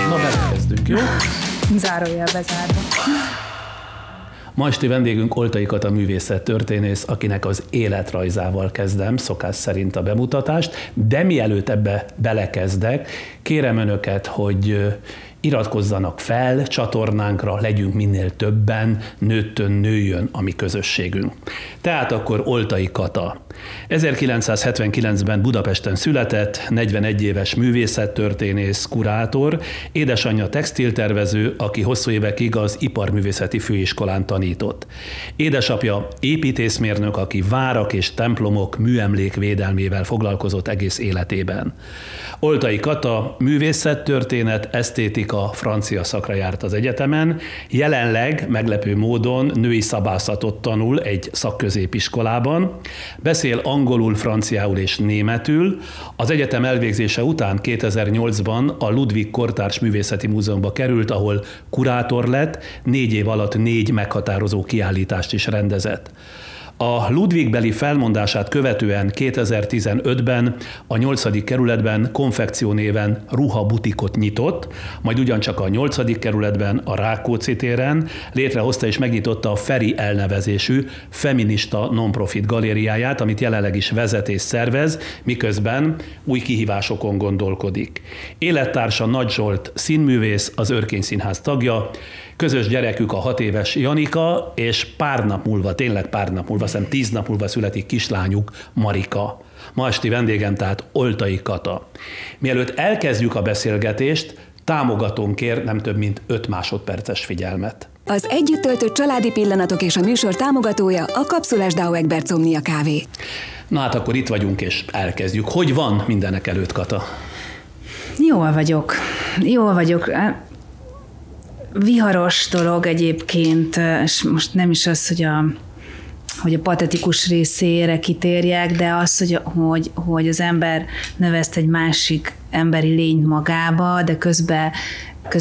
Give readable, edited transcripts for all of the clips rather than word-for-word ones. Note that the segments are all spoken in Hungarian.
Na, belekezdünk, jó? Zárójel bezárva. Ma esti vendégünk Oltai Kata művészettörténész, akinek az életrajzával kezdem, szokás szerint a bemutatást, de mielőtt ebbe belekezdek, kérem önöket, hogy iratkozzanak fel csatornánkra, legyünk minél többen, nőjön a mi közösségünk. Tehát akkor Oltai Kata. 1979-ben Budapesten született, 41 éves művészettörténész, kurátor, édesanyja textiltervező, aki hosszú évekig az Iparművészeti Főiskolán tanított. Édesapja építészmérnök, aki várak és templomok műemlék védelmével foglalkozott egész életében. Oltai Kata művészettörténet, esztétika, francia szakra járt az egyetemen, jelenleg meglepő módon női szabászatot tanul egy szakközépiskolában, beszél angolul, franciául és németül. Az egyetem elvégzése után 2008-ban a Ludwig Kortárs Művészeti Múzeumba került, ahol kurátor lett, 4 év alatt 4 meghatározó kiállítást is rendezett. A Ludwig-beli felmondását követően 2015-ben a 8. kerületben konfekció néven ruhabutikot nyitott, majd ugyancsak a 8. kerületben a Rákóczi téren létrehozta és megnyitotta a Feri elnevezésű feminista non-profit galériáját, amit jelenleg is vezet és szervez, miközben új kihívásokon gondolkodik. Élettársa Nagy Zsolt színművész, az Örkény Színház tagja, közös gyerekük a 6 éves Janika, és pár nap múlva, tényleg pár nap múlva, szerintem 10 nap múlva születik kislányuk, Marika. Ma esti vendégem tehát Oltai Kata. Mielőtt elkezdjük a beszélgetést, támogatónk kér nem több mint 5 másodperces figyelmet. Az együtt töltött családi pillanatok és a műsor támogatója a kapszulás Dauegbert Somnia kávé. Na hát akkor itt vagyunk és elkezdjük. Hogy van mindenek előtt, Kata? Jól vagyok. Viharos dolog egyébként, és most nem is az, hogy a patetikus részére kitérjek, de az, hogy az ember növeszt egy másik emberi lényt magába, de közben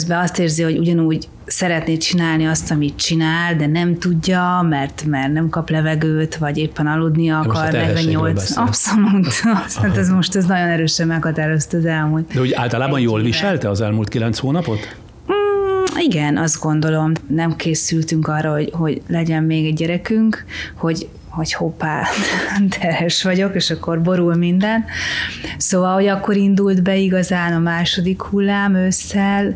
azt érzi, hogy ugyanúgy szeretné csinálni azt, amit csinál, de nem tudja, mert nem kap levegőt, vagy éppen aludni akar. 48. Abszolút. Ez nagyon erősen meghatározta az elmúlt. De úgy általában jól viselte az elmúlt 9 hónapot? Igen, azt gondolom, nem készültünk arra, hogy legyen még egy gyerekünk, hogy hoppá, terhes vagyok, és akkor borul minden. Szóval, hogy akkor indult be igazán a második hullám ősszel.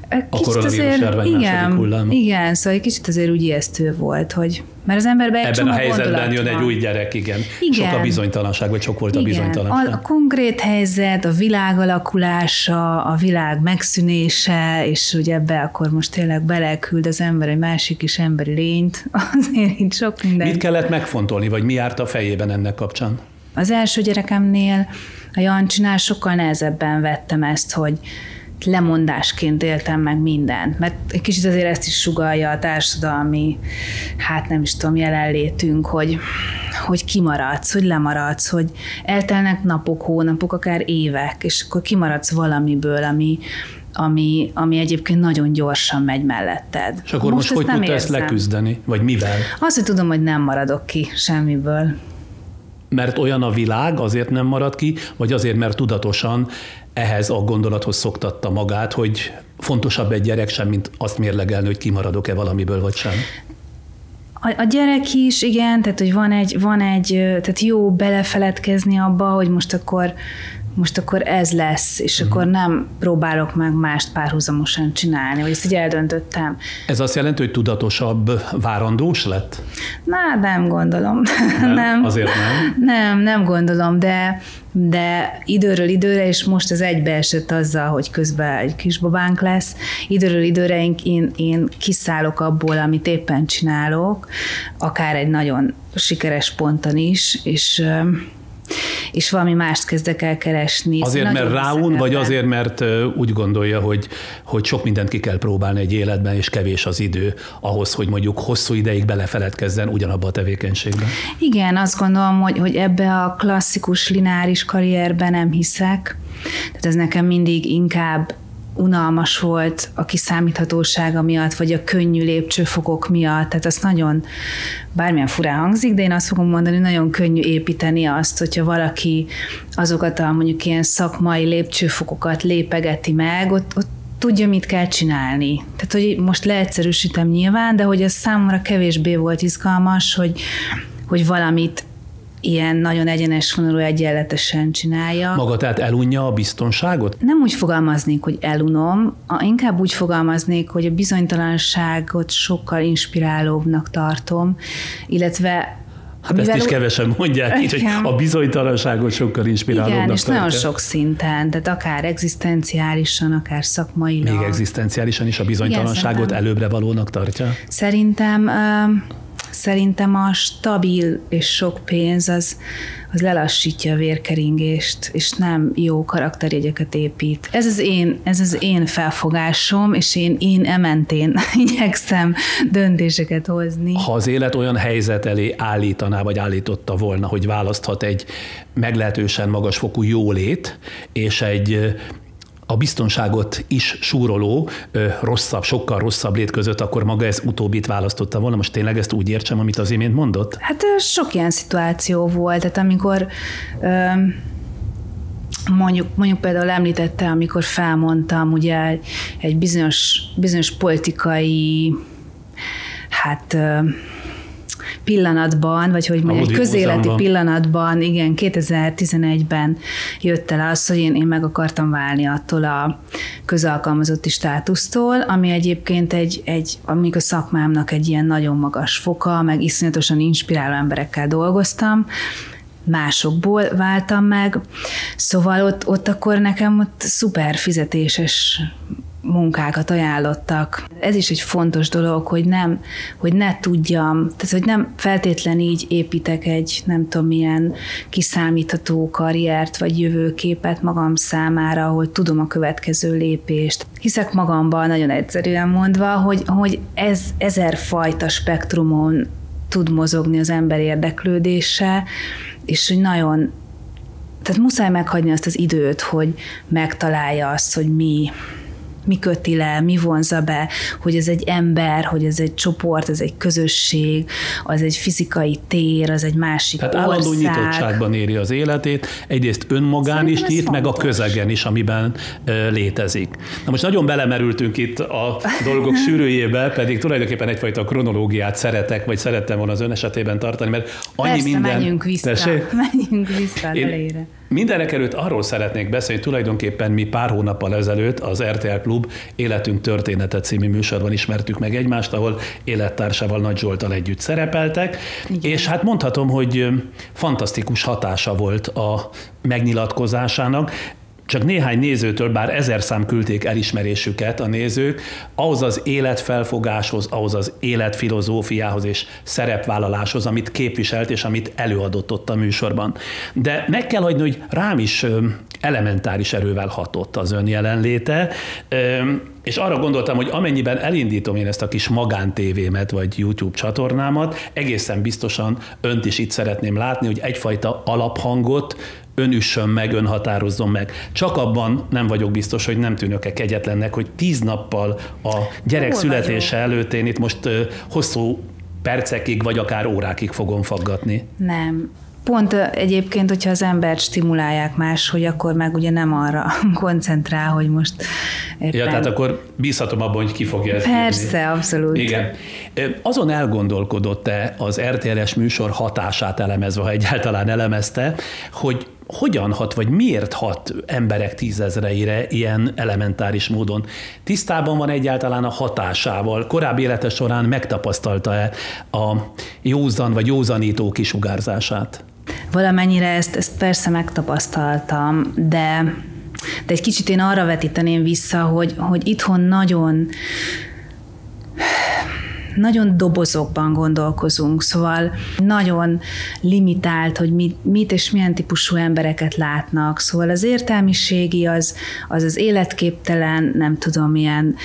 A koronavírus-járvány második hullám. Igen, szóval egy kicsit azért úgy ijesztő volt, hogy mert az emberben egy ebben a helyzetben jön egy új gyerek, igen. Sok a bizonytalanság, vagy sok volt a bizonytalanság. A konkrét helyzet, a világ alakulása, a világ megszűnése, és hogy ebbe akkor most tényleg beleküld az ember egy másik is emberi lényt, azért így sok minden. Mit kellett megfontolni, vagy mi járt a fejében ennek kapcsán? Az első gyerekemnél, a Jancsinál sokkal nehezebben vettem ezt, hogy lemondásként éltem meg mindent, mert egy kicsit azért ezt is sugallja a társadalmi, nem is tudom, jelenlétünk, hogy kimaradsz, hogy lemaradsz, hogy eltelnek napok, hónapok, akár évek, és akkor kimaradsz valamiből, ami egyébként nagyon gyorsan megy melletted. És akkor most hogy tudta ezt leküzdeni? Vagy mivel? Azt, hogy tudom, hogy nem maradok ki semmiből. Mert olyan a világ, azért nem marad ki, vagy azért, mert tudatosan ehhez a gondolathoz szoktatta magát, hogy fontosabb egy gyerek sem, mint azt mérlegelni, hogy kimaradok-e valamiből, vagy sem? A gyerek is, igen, tehát hogy van egy tehát jó belefeledkezni abba, hogy most akkor ez lesz, és akkor nem próbálok meg mást párhuzamosan csinálni, vagy ezt így eldöntöttem. Ez azt jelenti, hogy tudatosabb várandós lett? Nem gondolom. Nem, azért nem? Nem gondolom, de időről időre, és most az egybeesett azzal, hogy közben egy kisbabánk lesz, időről időre én kiszállok abból, amit éppen csinálok, akár egy nagyon sikeres ponton is, és valami mást kezdek el keresni. Azért, mert ráun, vagy azért, mert úgy gondolja, hogy sok mindent ki kell próbálni egy életben, és kevés az idő ahhoz, hogy mondjuk hosszú ideig belefeledkezzen ugyanabba a tevékenységben? Igen, azt gondolom, hogy ebbe a klasszikus lineáris karrierben nem hiszek. Tehát ez nekem mindig inkább unalmas volt a kiszámíthatósága miatt, vagy a könnyű lépcsőfokok miatt, tehát azt nagyon, bármilyen furán hangzik, de én azt fogom mondani, hogy nagyon könnyű építeni azt, hogyha valaki azokat a mondjuk ilyen szakmai lépcsőfokokat lépegeti meg, ott tudja, mit kell csinálni. Tehát, hogy most leegyszerűsítem nyilván, de hogy ez számomra kevésbé volt izgalmas, hogy valamit ilyen nagyon egyenes vonalú egyenletesen csinálja. Maga tehát elunja a biztonságot? Nem úgy fogalmaznék, hogy elunom, inkább úgy fogalmaznék, hogy a bizonytalanságot sokkal inspirálóbbnak tartom, illetve hát ezt is kevesen mondják így, hogy a bizonytalanságot sokkal inspirálóbbnak igen, és tartja. nagyon sok szinten, tehát akár egzisztenciálisan, akár szakmailag. Még egzisztenciálisan is a bizonytalanságot igen, előbbre valónak tartja? Szerintem a stabil és sok pénz az lelassítja a vérkeringést, és nem jó karakterjegyeket épít. Ez az én felfogásom, és én ementén igyekszem döntéseket hozni. Ha az élet olyan helyzet elé állítaná, vagy állította volna, hogy választhat egy meglehetősen magasfokú jólét, és egy a biztonságot is súroló, sokkal rosszabb lét között, akkor maga ez utóbbit választotta volna. Most tényleg ezt úgy értsem, amit az imént mondott? Hát sok ilyen szituáció volt, tehát amikor mondjuk például említette, amikor felmondtam ugye egy bizonyos politikai pillanatban, vagy hogy mondjuk egy közéleti pillanatban, igen, 2011-ben jött el az, hogy én meg akartam válni attól a közalkalmazotti státusztól, ami egyébként amik a szakmámnak egy ilyen nagyon magas foka, meg iszonyatosan inspiráló emberekkel dolgoztam, másokból váltam meg, szóval ott akkor nekem szuper fizetéses munkákat ajánlottak. Ez is egy fontos dolog, hogy ne tudjam, tehát hogy nem feltétlen így építek egy nem tudom milyen kiszámítható karriert vagy jövőképet magam számára, hogy tudom a következő lépést. Hiszek magamban, nagyon egyszerűen mondva, hogy ez 1000 fajta spektrumon tud mozogni az ember érdeklődése, és hogy nagyon, tehát muszáj meghagyni azt az időt, hogy megtalálja azt, hogy mi köti le, mi vonza be, hogy ez egy ember, hogy ez egy csoport, ez egy közösség, az egy fizikai tér, az egy másik ország. Tehát állandó nyitottságban éri az életét, egyrészt önmagán szerintem is nyit, meg a közegen is, amiben létezik. Na most nagyon belemerültünk itt a dolgok sűrűjébe, pedig tulajdonképpen egyfajta kronológiát szerettem volna az ön esetében tartani, mert annyi persze, minden... menjünk vissza elejére. Mindenek előtt arról szeretnék beszélni, tulajdonképpen mi pár hónappal ezelőtt az RTL Klub Életünk története című műsorban ismertük meg egymást, ahol élettársával Nagy Zsolttal együtt szerepeltek, igen. És hát mondhatom, hogy fantasztikus hatása volt a megnyilatkozásának. Csak néhány nézőtől, bár 1000 szám küldték elismerésüket a nézők, ahhoz az életfelfogáshoz, ahhoz az életfilozófiához és szerepvállaláshoz, amit képviselt és amit előadott ott a műsorban. De meg kell hagyni, hogy rám is elementáris erővel hatott az ön jelenléte, és arra gondoltam, hogy amennyiben elindítom én ezt a kis magántévémet, vagy YouTube csatornámat, egészen biztosan önt is itt szeretném látni, hogy egyfajta alaphangot ön üssön meg, ön határozzon meg. Csak abban nem vagyok biztos, hogy nem tűnök-e kegyetlennek, hogy 10 nappal a gyerek születése előtt én itt most hosszú percekig, vagy akár órákig fogom faggatni. Nem. Pont egyébként, hogyha az embert stimulálják máshogy, akkor meg ugye nem arra koncentrál, hogy most éppen... Ja, tehát akkor bízhatom abban, hogy ki fogja ezt persze, írni. Abszolút. Igen. Azon elgondolkodott-e az RTL-es műsor hatását elemezve, ha egyáltalán elemezte, hogy hogyan hat, vagy miért hat emberek 10 000-eire ilyen elementáris módon? Tisztában van egyáltalán a hatásával? Korábbi élete során megtapasztalta-e a józan vagy józanító kisugárzását? Valamennyire ezt persze megtapasztaltam, de egy kicsit én arra vetíteném vissza, hogy itthon nagyon dobozokban gondolkozunk, szóval nagyon limitált, hogy mit és milyen típusú embereket látnak. Szóval az értelmiségi az életképtelen, nem tudom, milyen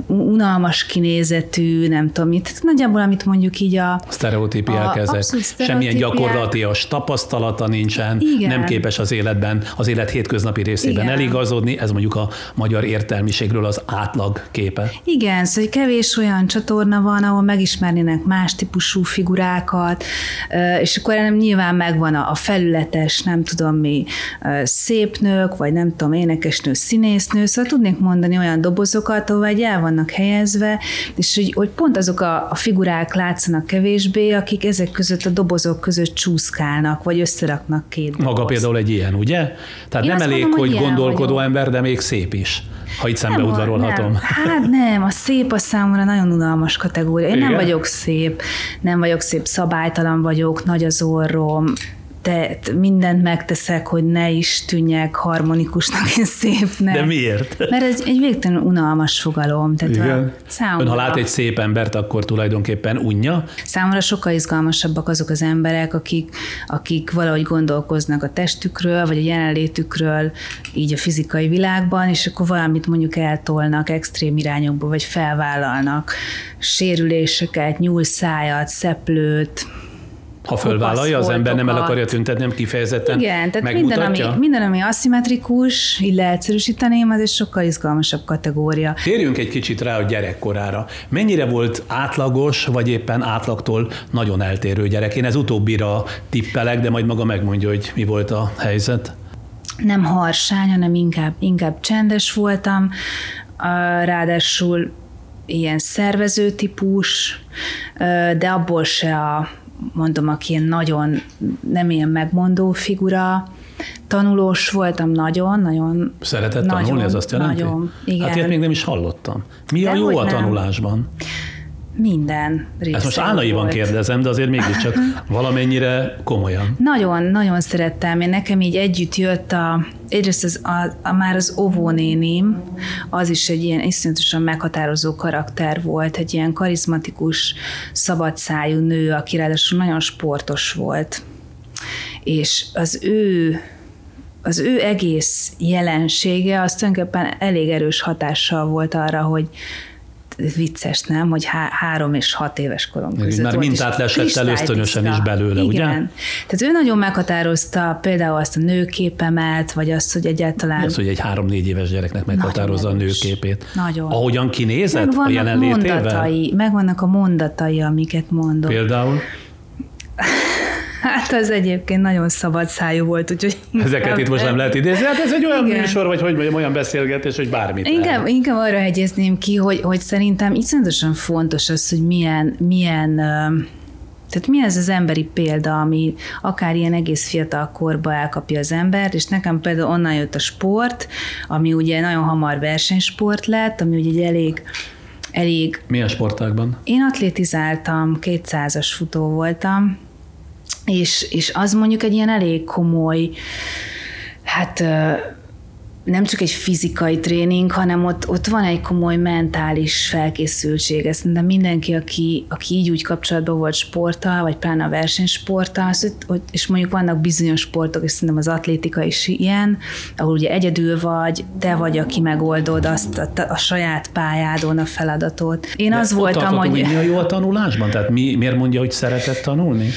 unalmas kinézetű, nem tudom mit. Tehát nagyjából, amit mondjuk így a sztereotípiák ezek. Semmilyen gyakorlatias tapasztalata nincsen, igen. Nem képes az életben, az élet hétköznapi részében igen. Eligazodni, ez mondjuk a magyar értelmiségről az átlag képe. Igen, szóval kevés olyan csatorna van, ahol megismernének más típusú figurákat, és akkor nyilván megvan a felületes, nem tudom mi, szép nők, vagy nem tudom, énekesnő, színésznő, szóval tudnék mondani olyan dobozokat, ahol egy el vannak helyezve, és hogy pont azok a figurák látszanak kevésbé, akik ezek között a dobozok között csúszkálnak, vagy összeraknak két doboz. Maga például egy ilyen, ugye? Tehát nem elég, hogy gondolkodó vagyok. Ember, de még szép is, ha itt szembe udvarolhatom. Hát nem, a szép a számomra nagyon unalmas kategória. Én nem vagyok szép, szabálytalan vagyok, nagy az orrom, de mindent megteszek, hogy ne is tűnjek harmonikusnak és szépnek. De miért? Mert ez egy végtelenül unalmas fogalom. Tehát Ön, ha lát egy szép embert, akkor tulajdonképpen unja? Számomra sokkal izgalmasabbak azok az emberek, akik valahogy gondolkoznak a testükről, vagy a jelenlétükről, így a fizikai világban, és akkor valamit mondjuk eltolnak extrém irányokba, vagy felvállalnak sérüléseket, nyúlszájat, szeplőt. Ha fölvállalja, az ember nem el akarja tüntetni, nem kifejezetten igen, tehát megmutatja? minden, ami aszimmetrikus, így leegyszerűsíteném, az egy sokkal izgalmasabb kategória. Térjünk egy kicsit rá a gyerekkorára. Mennyire volt átlagos, vagy éppen átlagtól nagyon eltérő gyerek? Én ez utóbbira tippelek, de majd maga megmondja, hogy mi volt a helyzet. Nem harsány, hanem inkább csendes voltam, ráadásul ilyen szervező típus, de abból se mondom, aki ilyen nagyon nem ilyen megmondó figura. Tanulós voltam nagyon. Szeretett tanulni, ez azt jelenti? Nagyon, igen. Hát ilyet még nem is hallottam. Mi de a jó a tanulásban? Minden része. Ezt most álnaivan kérdezem, de azért mégiscsak valamennyire komolyan. Nagyon szerettem. Nekem így együtt jött egyrészt már az óvónénim, az is egy ilyen iszonyatosan meghatározó karakter volt, egy ilyen karizmatikus, szabadszájú nő, aki ráadásul nagyon sportos volt. És az ő egész jelensége az tulajdonképpen elég erős hatással volt arra, vicces, nem? Hogy 3 és 6 éves korom között már volt. Mintát lesett el ösztönösen is belőle, igen. ugye? Tehát ő nagyon meghatározta például azt a nőképemet, vagy azt, hogy egyáltalán... Az, hogy egy 3-4 éves gyereknek meghatározza a nőképét. Nagyon. Ahogyan kinézett a jelenlétével? Megvannak a mondatai, amiket mondok. Például? Hát az egyébként nagyon szabad szájú volt, úgyhogy... Ezeket itt most nem lehet idézni, hát ez egy olyan műsor, vagy hogy mondjam, olyan beszélgetés, hogy bármit. Inkább arra hegyezném ki, hogy szerintem iszonyatosan fontos az, hogy milyen tehát mi ez az emberi példa, ami akár ilyen egész fiatal korba elkapja az embert, és nekem például onnan jött a sport, ami ugye nagyon hamar versenysport lett, ami ugye elég... Milyen sportágban? Én atlétizáltam, 200-as futó voltam, és az mondjuk egy ilyen elég komoly, hát nem csak egy fizikai tréning, hanem ott van egy komoly mentális felkészültség. Ezt de mindenki, aki így úgy kapcsolatban volt sporttal, vagy pláne a versenysporttal, és mondjuk vannak bizonyos sportok, és szerintem az atlétika is ilyen, ahol ugye egyedül vagy, te vagy, aki megoldod azt a saját pályádon a feladatot. Én az voltam, hogy... Mi a jó a tanulásban? Tehát miért mondja, hogy szeretett tanulni?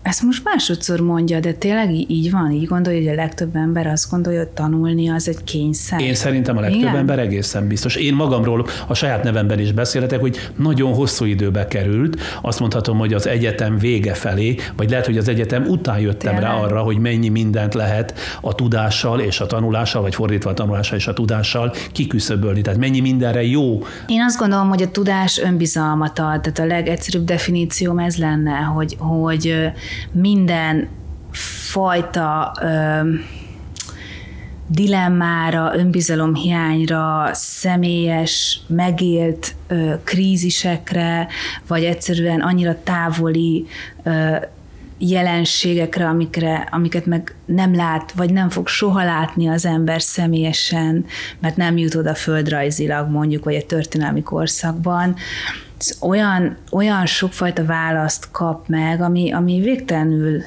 Ezt most másodszor mondja, de tényleg így van, így gondolja, hogy a legtöbb ember azt gondolja, hogy tanulni az egy kényszer. Én szerintem a legtöbb ember egészen biztos. Én magamról a saját nevemben is beszélhetek, hogy nagyon hosszú időbe került. Azt mondhatom, hogy az egyetem vége felé, vagy lehet, hogy az egyetem után jöttem rá arra, hogy mennyi mindent lehet a tudással és a tanulással, vagy fordítva a tanulással és a tudással kiküszöbölni. Tehát mennyi mindenre jó. Én azt gondolom, hogy a tudás önbizalmat ad. Tehát a legegyszerűbb definícióm ez lenne, hogy minden fajta dilemmára, önbizalomhiányra, személyes, megélt krízisekre, vagy egyszerűen annyira távoli jelenségekre, amiket meg nem lát, vagy nem fog soha látni az ember személyesen, mert nem jut oda földrajzilag mondjuk, vagy egy történelmi korszakban. Olyan sokfajta választ kap meg, ami végtelenül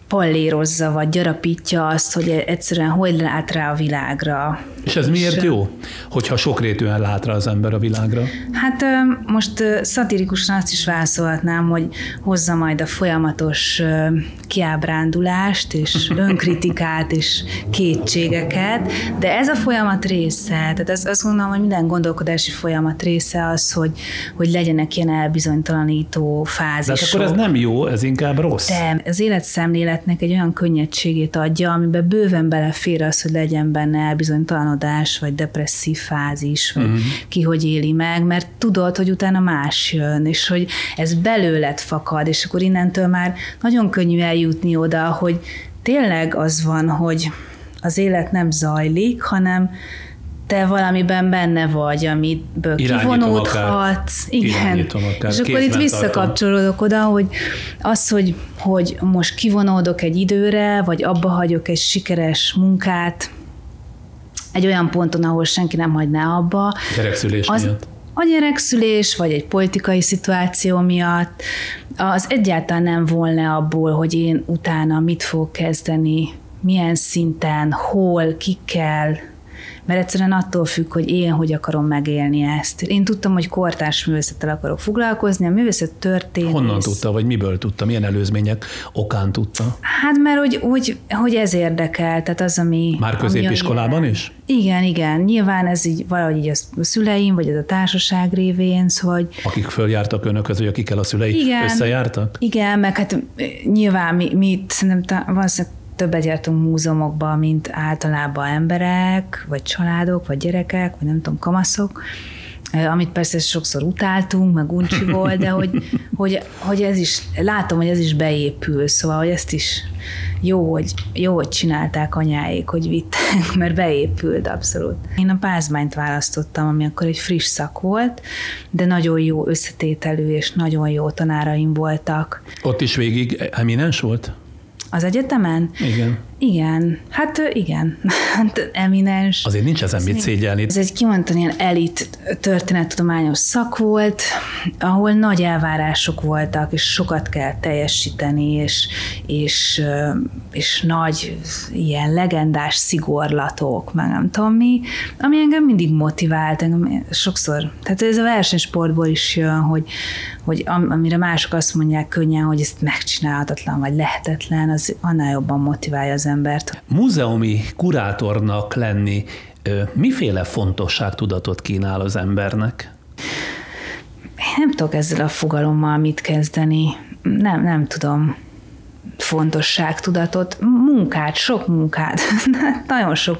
pallérozza, vagy gyarapítja azt, hogy egyszerűen hogy lát rá a világra. És ez miért jó, hogyha sokrétűen lát rá az ember a világra? Hát most szatirikusan azt is válaszolhatnám, hogy hozza majd a folyamatos kiábrándulást, és önkritikát, és kétségeket, de ez a folyamat része, tehát azt gondolom, hogy minden gondolkodási folyamat része az, hogy legyenek ilyen elbizonytalanító fázisok. De akkor ez nem jó, ez inkább rossz. De az életszemléletnek egy olyan könnyedségét adja, amiben bőven belefér az, hogy legyen benne elbizonytalanodás, vagy depresszív fázis, vagy ki hogy éli meg, mert tudod, hogy utána más jön, és hogy ez belőled fakad, és akkor innentől már nagyon könnyű eljutni oda, hogy tényleg az van, hogy az élet nem zajlik, hanem te valamiben benne vagy, amiből kivonódhatsz. Igen. És akkor itt visszakapcsolódok oda, hogy az, hogy most kivonódok egy időre, vagy abba hagyok egy sikeres munkát, egy olyan ponton, ahol senki nem hagyná abba. Gyerekszülés miatt. A gyerekszülés, vagy egy politikai szituáció miatt, az egyáltalán nem volna abból, hogy én utána mit fogok kezdeni, milyen szinten, hol, kikkel, mert egyszerűen attól függ, hogy én hogy akarom megélni ezt. Én tudtam, hogy kortárs művészettel akarok foglalkozni, a művészet történész. Honnan tudta, vagy miből tudta, milyen előzmények okán tudta? Hát mert hogy ez érdekel, tehát az, ami... Már középiskolában is? Igen. Nyilván ez így valahogy így a szüleim, vagy ez a társaság révén, szóval... Akik följártak önökhöz, vagy akikkel a szülei összejártak? Igen, meg hát nyilván mi szerintem valószínűleg többet jártunk múzeumokba, mint általában emberek, vagy családok, vagy gyerekek, vagy nem tudom, kamaszok, amit persze sokszor utáltunk, meg uncsi volt, de hogy ez is, látom, hogy ez is beépül, szóval, hogy ezt is jó, hogy csinálták anyáik, hogy vittek, mert beépült abszolút. Én a pázmányt választottam, ami akkor egy friss szak volt, de nagyon jó összetételű, és nagyon jó tanáraim voltak. Ott is végig eminens volt? Az egyetemen? Igen. Hát eminens. Azért nincs ezen mit szégyelni. Ez egy kimondottan ilyen elit történettudományos szak volt, ahol nagy elvárások voltak, és sokat kell teljesíteni, és nagy ilyen legendás szigorlatok, meg nem tudom mi, ami engem mindig motivált, engem sokszor. Tehát ez a versenysportból is jön, hogy amire mások azt mondják könnyen, hogy ezt megcsinálhatatlan, vagy lehetetlen, az annál jobban motiválja az embert. Múzeumi kurátornak lenni miféle fontosságtudatot kínál az embernek? Nem tudok ezzel a fogalommal mit kezdeni. Nem tudom. Fontosságtudatot, sok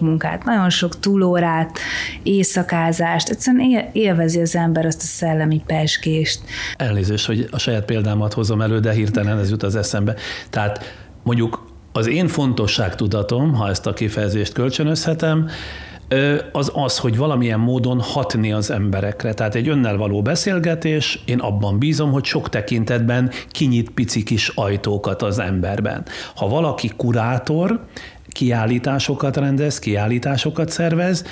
munkát, nagyon sok túlórát, éjszakázást, egyszerűen élvezi az ember azt a szellemi pezsgést. Elnézést, hogy a saját példámat hozom elő, de hirtelen ez jut az eszembe. Tehát mondjuk az én fontosságtudatom, ha ezt a kifejezést kölcsönözhetem, az, hogy valamilyen módon hatni az emberekre. Tehát egy önnel való beszélgetés, én abban bízom, hogy sok tekintetben kinyit pici kis ajtókat az emberben. Ha valaki kurátor, kiállításokat rendez, kiállításokat szervez,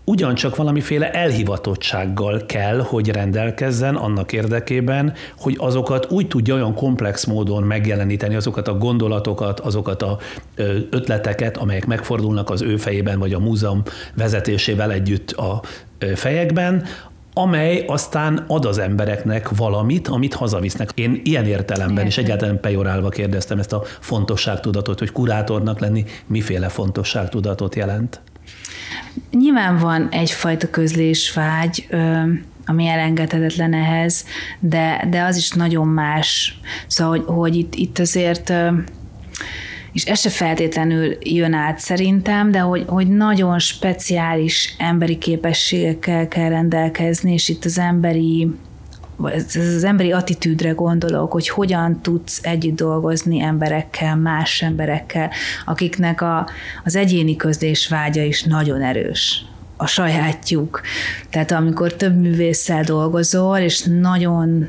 ugyancsak valamiféle elhivatottsággal kell, hogy rendelkezzen annak érdekében, hogy azokat úgy tudja olyan komplex módon megjeleníteni, azokat a gondolatokat, azokat a ötleteket, amelyek megfordulnak az ő fejében, vagy a múzeum vezetésével együtt a fejekben, amely aztán ad az embereknek valamit, amit hazavisznek. Én ilyen értelemben, és egyáltalán pejorálva kérdeztem ezt a fontosságtudatot, hogy kurátornak lenni miféle fontosságtudatot jelent. Nyilván van egyfajta közlésvágy, ami elengedhetetlen ehhez, de az is nagyon más. Szóval, hogy itt azért, és ez se feltétlenül jön át szerintem, de hogy nagyon speciális emberi képességekkel kell rendelkezni, és itt az emberi attitűdre gondolok, hogy hogyan tudsz együtt dolgozni emberekkel, más emberekkel, akiknek az egyéni közlésvágya is nagyon erős. A sajátjuk. Tehát amikor több művésszel dolgozol, és nagyon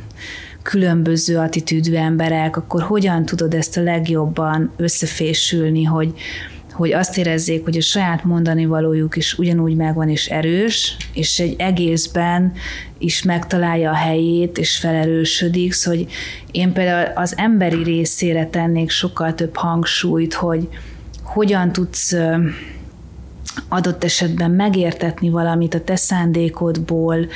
különböző attitűdű emberek, akkor hogyan tudod ezt a legjobban összefésülni, hogy azt érezzék, hogy a saját mondani valójuk is ugyanúgy megvan és erős, és egy egészben is megtalálja a helyét, és felerősödik, szóval hogy én például az emberi részére tennék sokkal több hangsúlyt, hogy hogyan tudsz adott esetben megértetni valamit a te szándékodból,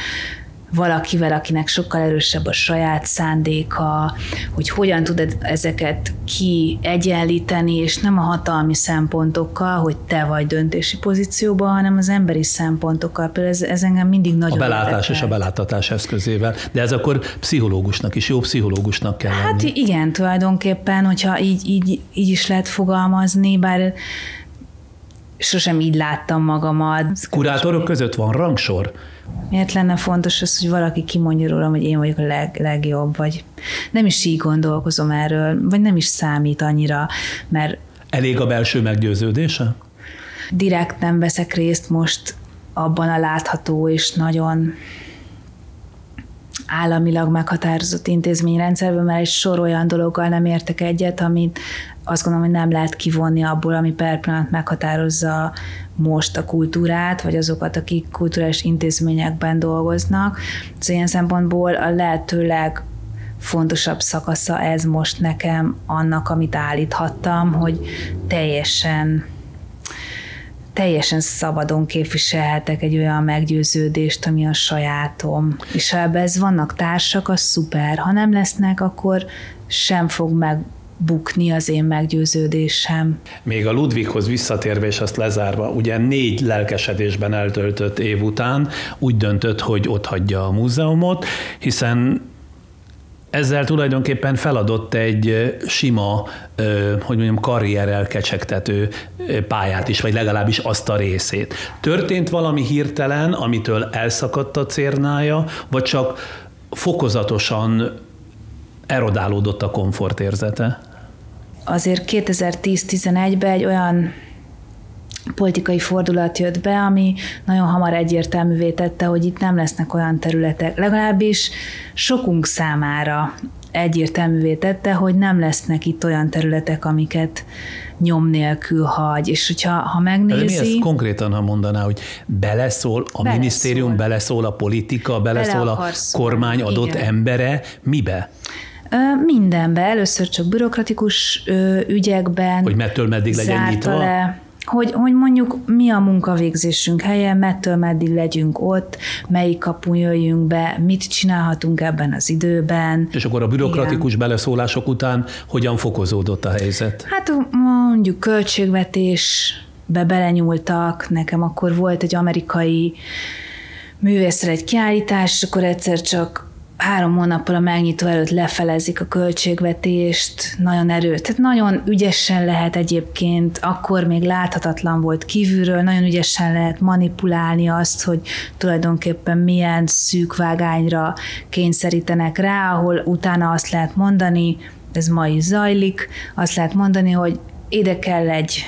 valakivel, akinek sokkal erősebb a saját szándéka, hogy hogyan tudod ezeket kiegyenlíteni, és nem a hatalmi szempontokkal, hogy te vagy döntési pozícióban, hanem az emberi szempontokkal. Például ez engem mindig nagyon A belátás érdekelt. és a beláttatás eszközével. De ez akkor pszichológusnak is, jó pszichológusnak kell Hát lenni. igen, tulajdonképpen, hogyha így is lehet fogalmazni, bár sosem így láttam magamat. Kurátorok között van rangsor? Miért lenne fontos az, hogy valaki kimondja rólam, hogy én vagyok a legjobb, vagy nem is így gondolkozom erről, vagy nem is számít annyira, mert Elég a belső meggyőződése? direkt nem veszek részt most abban a látható és nagyon államilag meghatározott intézményrendszerben, mert egy sor olyan dologgal nem értek egyet, amit azt gondolom, hogy nem lehet kivonni abból, ami per pillanat meghatározza most a kultúrát, vagy azokat, akik kulturális intézményekben dolgoznak. Szóval ilyen szempontból a lehetőleg fontosabb szakasza ez most nekem annak, amit állíthattam, hogy teljesen szabadon képviselhetek egy olyan meggyőződést, ami a sajátom. És ha ebben vannak társak, az szuper. Ha nem lesznek, akkor sem fog megbukni az én meggyőződésem. Még a Ludwighoz visszatérve és azt lezárva, ugye 4 lelkesedésben eltöltött év után úgy döntött, hogy otthagyja a múzeumot, hiszen ezzel tulajdonképpen feladott egy sima, hogy mondjam, karrierrel kecsegtető pályát is, vagy legalábbis azt a részét. Történt valami hirtelen, amitől elszakadt a cérnája, vagy csak fokozatosan erodálódott a komfortérzete? Azért 2010-11-ben egy olyan politikai fordulat jött be, ami nagyon hamar egyértelművé tette, hogy itt nem lesznek olyan területek. Legalábbis sokunk számára egyértelművé tette, hogy nem lesznek itt olyan területek, amiket nyom nélkül hagy. És hogyha megnézi... De mi ez konkrétan, ha mondaná, hogy beleszól a minisztérium, beleszól a politika, beleszól a kormány adott embere, mibe? Mindenbe. Először csak bürokratikus ügyekben. Hogy mettől meddig legyen nyitva? Hogy mondjuk mi a munkavégzésünk helye, mettől meddig legyünk ott, melyik kapun jöjjünk be, mit csinálhatunk ebben az időben. És akkor a bürokratikus beleszólások után hogyan fokozódott a helyzet? Hát mondjuk költségvetésbe belenyúltak, nekem akkor volt egy amerikai művészre egy kiállítás, és akkor egyszer csak 3 hónappal a megnyitó előtt lefelezik a költségvetést, tehát nagyon ügyesen lehet egyébként, akkor még láthatatlan volt kívülről, nagyon ügyesen lehet manipulálni azt, hogy tulajdonképpen milyen szűk vágányra kényszerítenek rá, ahol utána azt lehet mondani, ez ma is zajlik, azt lehet mondani, hogy ide kell egy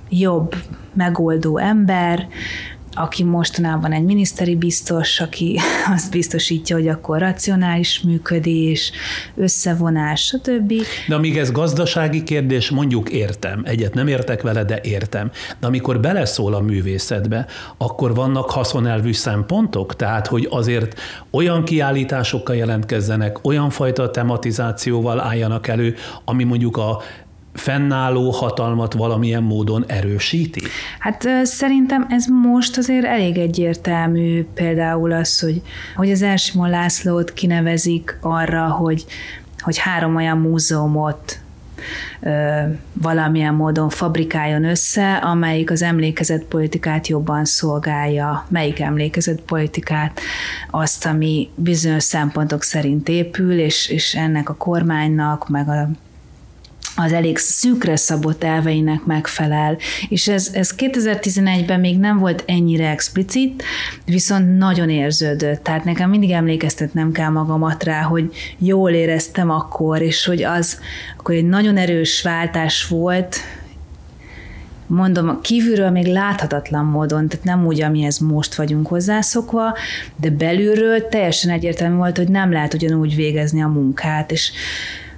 jobb, megoldó ember, aki mostanában egy miniszteri biztos, aki azt biztosítja, hogy akkor racionális működés, összevonás, stb. De amíg ez gazdasági kérdés, mondjuk értem. Egyet nem értek vele, de értem. De amikor beleszól a művészetbe, akkor vannak haszonelvű szempontok? Tehát, hogy azért olyan kiállításokkal jelentkezzenek, olyan fajta tematizációval álljanak elő, ami mondjuk a fennálló hatalmat valamilyen módon erősíti? Hát szerintem ez most azért elég egyértelmű, például az, hogy az Erzsimold Lászlót kinevezik arra, hogy 3 olyan múzeumot valamilyen módon fabrikáljon össze, amelyik az emlékezetpolitikát jobban szolgálja. Melyik emlékezetpolitikát? Azt, ami bizonyos szempontok szerint épül, és ennek a kormánynak, meg az elég szűkre szabott elveinek megfelel. És ez 2011-ben még nem volt ennyire explicit, viszont nagyon érződött. Tehát nekem mindig emlékeztetnem kell magamat rá, hogy jól éreztem akkor, és hogy az akkor egy nagyon erős váltás volt, mondom, kívülről még láthatatlan módon, tehát nem úgy, amihez most vagyunk hozzászokva, de belülről teljesen egyértelmű volt, hogy nem lehet ugyanúgy végezni a munkát, és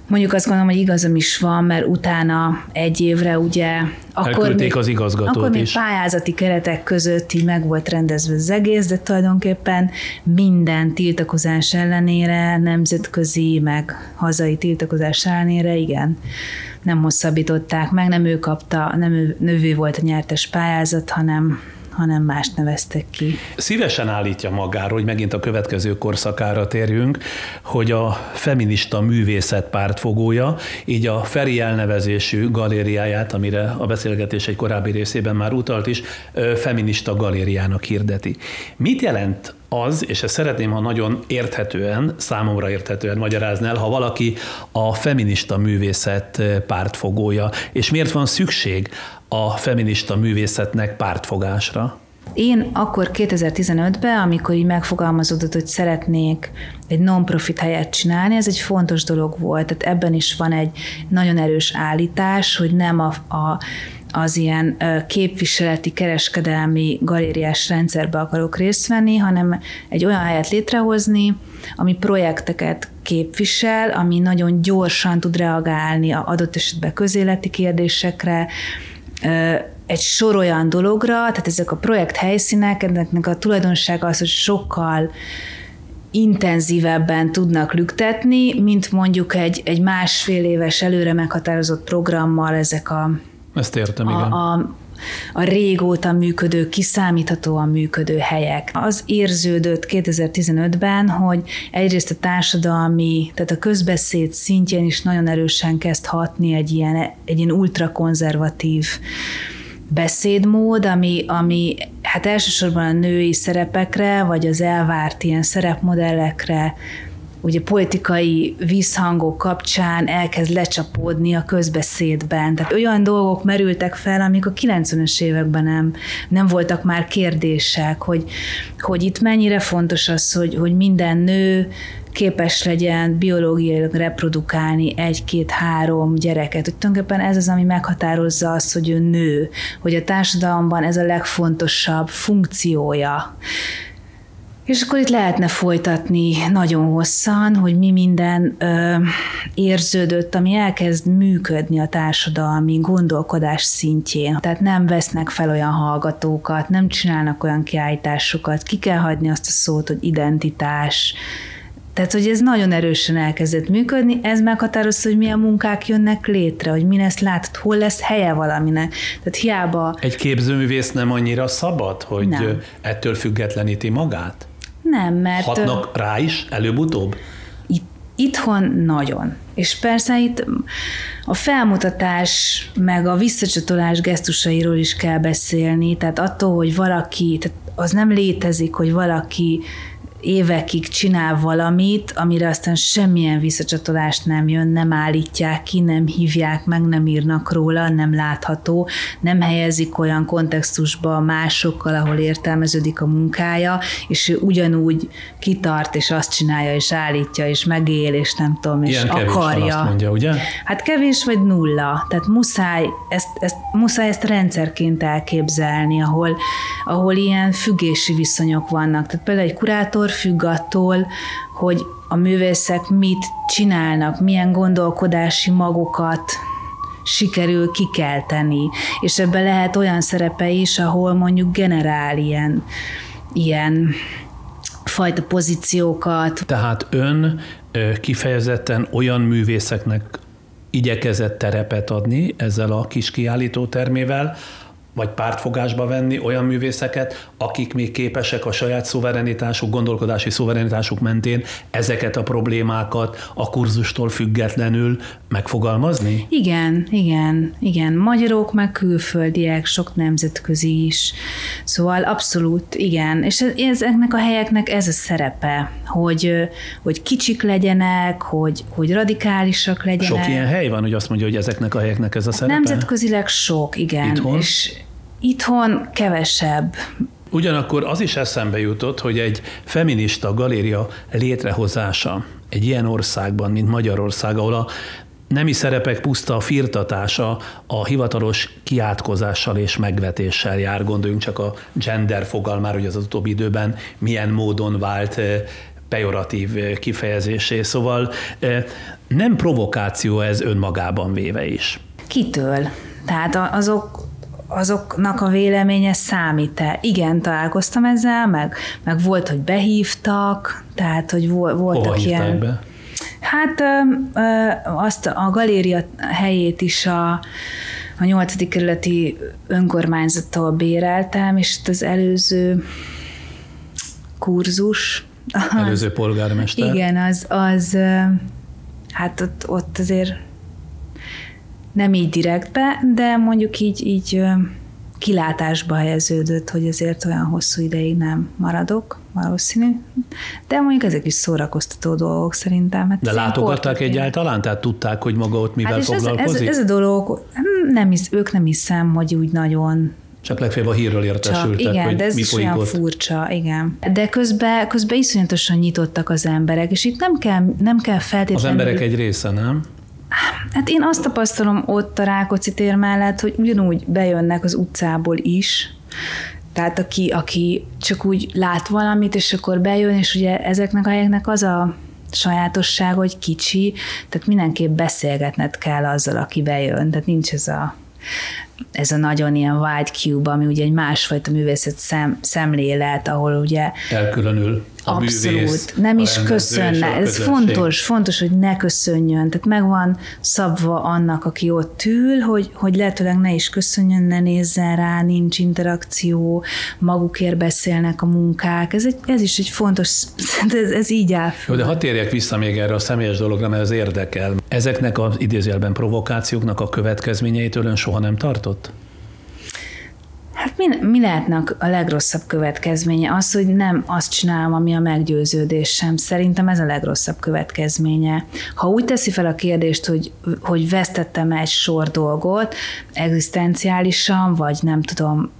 mondjuk azt gondolom, hogy igazam is van, mert utána egy évre ugye elküldték az igazgatót akkor még is. Pályázati keretek között így meg volt rendezve az egész, de tulajdonképpen minden tiltakozás ellenére, nemzetközi, meg hazai tiltakozás ellenére, igen, nem hosszabbították meg, nem ő kapta, nem ő volt a nyertes pályázat, hanem mást neveztek ki. Szívesen állítja magáról, hogy megint a következő korszakára térjünk, hogy a feminista művészet pártfogója, így a Feri elnevezésű galériáját, amire a beszélgetés egy korábbi részében már utalt is, feminista galériának hirdeti. Mit jelent az, és ezt szeretném, ha nagyon érthetően, számomra érthetően magyarázni el, ha valaki a feminista művészet pártfogója, és miért van szükség a feminista művészetnek pártfogásra? Én akkor 2015-ben, amikor így megfogalmazódott, hogy szeretnék egy non-profit helyet csinálni, ez egy fontos dolog volt. Tehát ebben is van egy nagyon erős állítás, hogy nem az ilyen képviseleti, kereskedelmi, galériás rendszerbe akarok részt venni, hanem egy olyan helyet létrehozni, ami projekteket képvisel, ami nagyon gyorsan tud reagálni a adott esetben közéleti kérdésekre, egy sor olyan dologra, tehát ezek a projekt helyszínek, ennek a tulajdonsága az, hogy sokkal intenzívebben tudnak lüktetni, mint mondjuk egy másfél éves előre meghatározott programmal ezek Ezt értem, igen. A régóta működő, kiszámíthatóan működő helyek. Az érződött 2015-ben, hogy egyrészt a társadalmi, tehát a közbeszéd szintjén is nagyon erősen kezd hatni egy ilyen ultrakonzervatív beszédmód, ami hát elsősorban a női szerepekre, vagy az elvárt ilyen szerepmodellekre, ugye politikai vízhangok kapcsán elkezd lecsapódni a közbeszédben. Tehát olyan dolgok merültek fel, amik a 90-es években nem voltak már kérdések, hogy itt mennyire fontos az, hogy minden nő képes legyen biológiailag reprodukálni 1-2-3 gyereket. Hogy tulajdonképpen ez az, ami meghatározza azt, hogy ő nő, hogy a társadalomban ez a legfontosabb funkciója. És akkor itt lehetne folytatni nagyon hosszan, hogy mi minden érződött, ami elkezd működni a társadalmi gondolkodás szintjén. Tehát nem vesznek fel olyan hallgatókat, nem csinálnak olyan kiállításokat, ki kell hagyni azt a szót, hogy identitás. Tehát, hogy ez nagyon erősen elkezdett működni, ez meghatározza, hogy milyen munkák jönnek létre, hogy mi lesz látod, hol lesz helye valaminek. Tehát hiába... Egy képzőművész nem annyira szabad, hogy nem. Ettől függetleníti magát? Nem, mert... Hatnak rá is előbb-utóbb? Itthon nagyon. És persze itt a felmutatás meg a visszacsatolás gesztusairól is kell beszélni, tehát attól, hogy valaki, tehát az nem létezik, hogy valaki évekig csinál valamit, amire aztán semmilyen visszacsatolást nem jön, nem állítják ki, nem hívják meg, nem írnak róla, nem látható, nem helyezik olyan kontextusba másokkal, ahol értelmeződik a munkája, és ő ugyanúgy kitart, és azt csinálja, és állítja, és megél, és nem tudom, és ilyen akarja. Ilyen kevés van, azt mondja, ugye? Hát kevés vagy nulla. Tehát muszáj ezt rendszerként elképzelni, ahol ilyen függési viszonyok vannak. Tehát például egy kurátor függ attól, hogy a művészek mit csinálnak, milyen gondolkodási magokat sikerül kikelteni. És ebben lehet olyan szerepe is, ahol mondjuk generál ilyen fajta pozíciókat. Tehát ön kifejezetten olyan művészeknek igyekezett terepet adni ezzel a kis kiállítótermével, vagy pártfogásba venni olyan művészeket, akik még képesek a saját szuverenitásuk, gondolkodási szuverenitásuk mentén ezeket a problémákat a kurzustól függetlenül megfogalmazni? Igen. Magyarok, meg külföldiek, sok nemzetközi is. Szóval abszolút, igen. És ezeknek a helyeknek ez a szerepe, hogy kicsik legyenek, hogy radikálisak legyenek. Sok ilyen hely van, hogy azt mondja, hogy ezeknek a helyeknek ez a szerepe? Nemzetközileg sok, igen. Itthon? És itthon kevesebb. Ugyanakkor az is eszembe jutott, hogy egy feminista galéria létrehozása egy ilyen országban, mint Magyarország, ahol a nemi szerepek puszta firtatása a hivatalos kiátkozással és megvetéssel jár. Gondoljunk csak a gender fogalmára, hogy az utóbbi időben milyen módon vált pejoratív kifejezésé. Szóval nem provokáció ez önmagában véve is. Kitől? Tehát azoknak a véleménye számít-e? Igen, találkoztam ezzel, meg volt, hogy behívtak, tehát, hogy voltak hova ilyen... hívták be? Hát azt a galéria helyét is a 8. kerületi önkormányzattól béreltem, és az előző kurzus... Előző polgármester? Igen, az hát ott azért nem így direktbe, de mondjuk így kilátásba helyeződött, hogy azért olyan hosszú ideig nem maradok, valószínű. De mondjuk ezek is szórakoztató dolgok szerintem. Hát de látogatták egyáltalán? Tehát tudták, hogy maga ott mivel foglalkozik? Ez a dolog, ők nem hiszem, hogy úgy nagyon... Csak legfeljebb a hírről értesültek, igen, hogy de ez mi is folyik olyan ott. furcsa, igen. De közben iszonyatosan nyitottak az emberek, és itt nem kell feltétlenül... Az emberek egy része, nem? Hát én azt tapasztalom ott a Rákóczi tér mellett, hogy ugyanúgy bejönnek az utcából is, tehát aki csak úgy lát valamit, és akkor bejön, és ugye ezeknek a helyeknek az a sajátosság, hogy kicsi, tehát mindenképp beszélgetned kell azzal, aki bejön, tehát nincs ez a nagyon ilyen wide cube, ami ugye egy másfajta művészet szemlélet, ahol ugye elkülönül a abszolút, művész, nem a is köszönne. Ez fontos, hogy ne köszönjön. Tehát meg van szabva annak, aki ott ül, hogy lehetőleg ne is köszönjön, ne nézzen rá, nincs interakció, magukért beszélnek a munkák. Ez is egy fontos, ez így áll. Jó, de hadd térjek vissza még erre a személyes dologra, mert ez érdekel. Ezeknek az idézőjelben provokációknak a következményeitől ön soha nem tartott? Hát mi lehetnek a legrosszabb következménye? Az, hogy nem azt csinálom, ami a meggyőződésem. Szerintem ez a legrosszabb következménye. Ha úgy teszi fel a kérdést, hogy vesztettem egy sor dolgot, egzisztenciálisan, vagy nem tudom,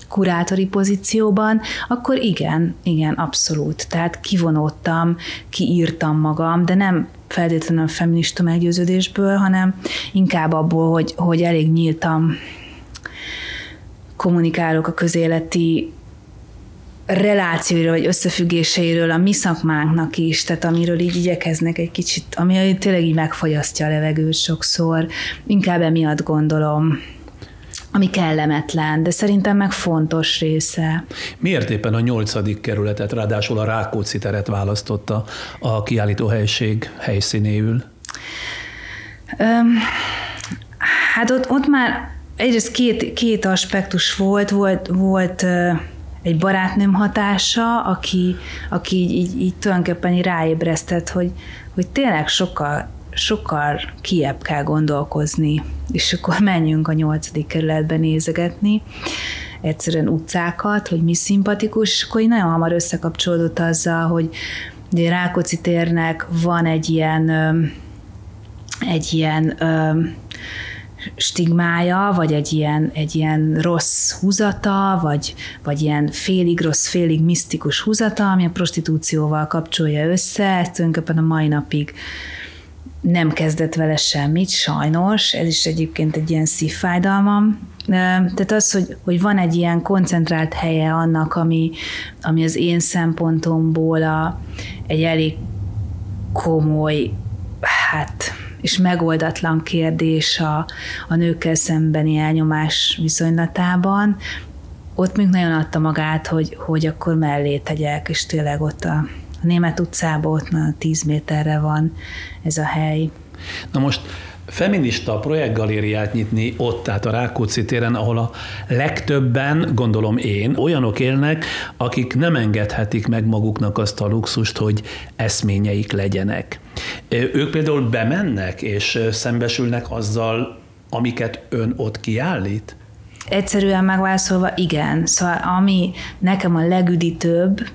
kurátori pozícióban, akkor igen, abszolút. Tehát kivonódtam, kiírtam magam, de nem feltétlenül feminista meggyőződésből, hanem inkább abból, hogy elég nyíltam kommunikálok a közéleti relációiról, vagy összefüggéseiről a mi szakmánknak is, tehát amiről így igyekeznek egy kicsit, ami tényleg így megfogyasztja a levegőt sokszor, inkább emiatt gondolom, ami kellemetlen, de szerintem meg fontos része. Miért éppen a 8. kerületet, ráadásul a Rákóczi teret választotta a kiállítóhelység helyszínéül? Hát ott már egyrészt két aspektus volt egy barátnőm hatása, aki így tulajdonképpen ráébresztett, hogy tényleg sokkal kiebb kell gondolkozni, és akkor menjünk a 8. kerületbe nézegetni egyszerűen utcákat, hogy mi szimpatikus, és akkor így nagyon hamar összekapcsolódott azzal, hogy Rákóczi térnek van egy ilyen stigmája, vagy egy ilyen rossz húzata, vagy ilyen félig rossz, félig misztikus húzata, ami a prostitúcióval kapcsolja össze, ez tulajdonképpen a mai napig nem kezdett vele semmit, sajnos, ez is egyébként egy ilyen szívfájdalmam. Tehát az, hogy van egy ilyen koncentrált helye annak, ami az én szempontomból egy elég komoly, és megoldatlan kérdés a nőkkel szembeni elnyomás viszonylatában, ott még nagyon adta magát, hogy akkor mellé tegyek, és tényleg ott a Német utcában ott már 10 méterre van ez a hely. Na most feminista projektgalériát nyitni ott, tehát a Rákóczi téren, ahol a legtöbben, gondolom én, olyanok élnek, akik nem engedhetik meg maguknak azt a luxust, hogy eszményeik legyenek. Ők például bemennek és szembesülnek azzal, amiket ön ott kiállít? Egyszerűen megválaszolva, igen. Szóval ami nekem a legüdítőbb,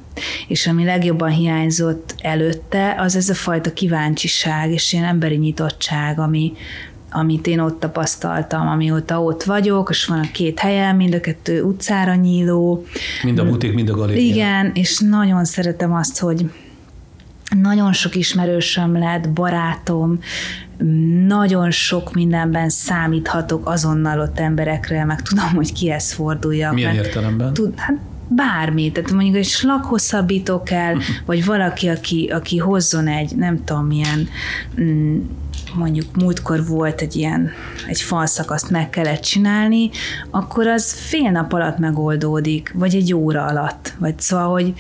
és ami legjobban hiányzott előtte, az ez a fajta kíváncsiság és ilyen emberi nyitottság, amit én ott tapasztaltam, amióta ott vagyok, és van a 2 helyen, mind a 2 utcára nyíló. Mind a butik, mind a galéria. Igen, és nagyon szeretem azt, nagyon sok ismerősöm lett, barátom, nagyon sok mindenben számíthatok azonnal ott emberekre, meg tudom, hogy kihez forduljak. Milyen értelemben? Hát bármi, tehát mondjuk egy slaghosszabbító kell, vagy valaki, aki hozzon egy, nem tudom milyen, mondjuk múltkor volt egy falszakaszt meg kellett csinálni, akkor az fél nap alatt megoldódik, vagy egy óra alatt. Vagy szóval, hogy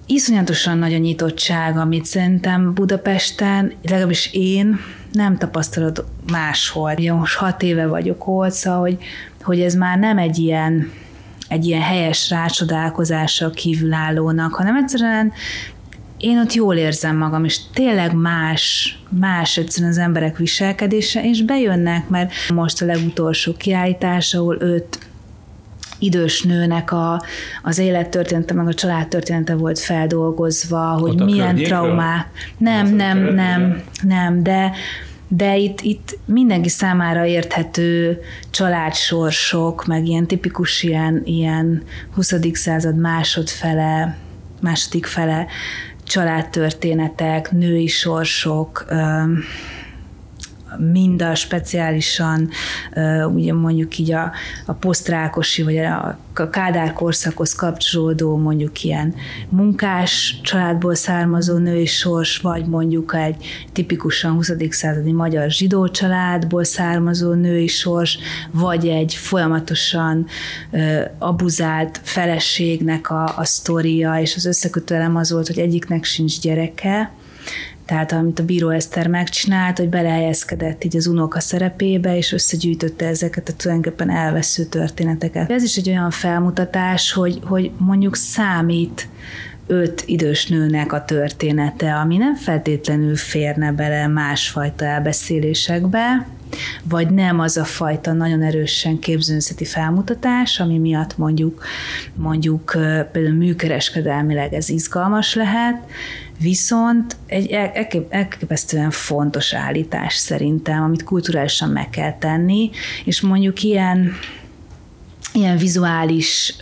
iszonyatosan nagy a nyitottság, amit szerintem Budapesten, legalábbis én nem tapasztalod máshol. Ugye most 6 éve vagyok ott, szóval, hogy ez már nem egy ilyen helyes rácsodálkozással kívülállónak, hanem egyszerűen én ott jól érzem magam, és tényleg más egyszerűen az emberek viselkedése, és bejönnek, mert most a legutolsó kiállítás, ahol 5 idős nőnek az élettörténete, meg a családtörténete volt feldolgozva, hogy milyen traumák. Nem, de itt mindenki számára érthető családsorsok, meg ilyen tipikus ilyen 20. század második fele családtörténetek, női sorsok, mind a speciálisan, ugye mondjuk így a posztrákosi, vagy a Kádár korszakhoz kapcsolódó mondjuk ilyen munkás családból származó női sors, vagy mondjuk egy tipikusan 20. századi magyar zsidó családból származó női sors, vagy egy folyamatosan abuzált feleségnek a sztoria, és az összekötő elem az volt, hogy egyiknek sincs gyereke. Tehát amit a bíró Eszter megcsinált, hogy belehelyezkedett így az unoka szerepébe, és összegyűjtötte ezeket a tulajdonképpen elvesző történeteket. Ez is egy olyan felmutatás, hogy mondjuk számít 5 idős nőnek a története, ami nem feltétlenül férne bele másfajta elbeszélésekbe, vagy nem az a fajta nagyon erősen képzőművészeti felmutatás, ami miatt mondjuk például műkereskedelmileg ez izgalmas lehet, viszont egy elképesztően fontos állítás szerintem, amit kulturálisan meg kell tenni, és mondjuk ilyen vizuális,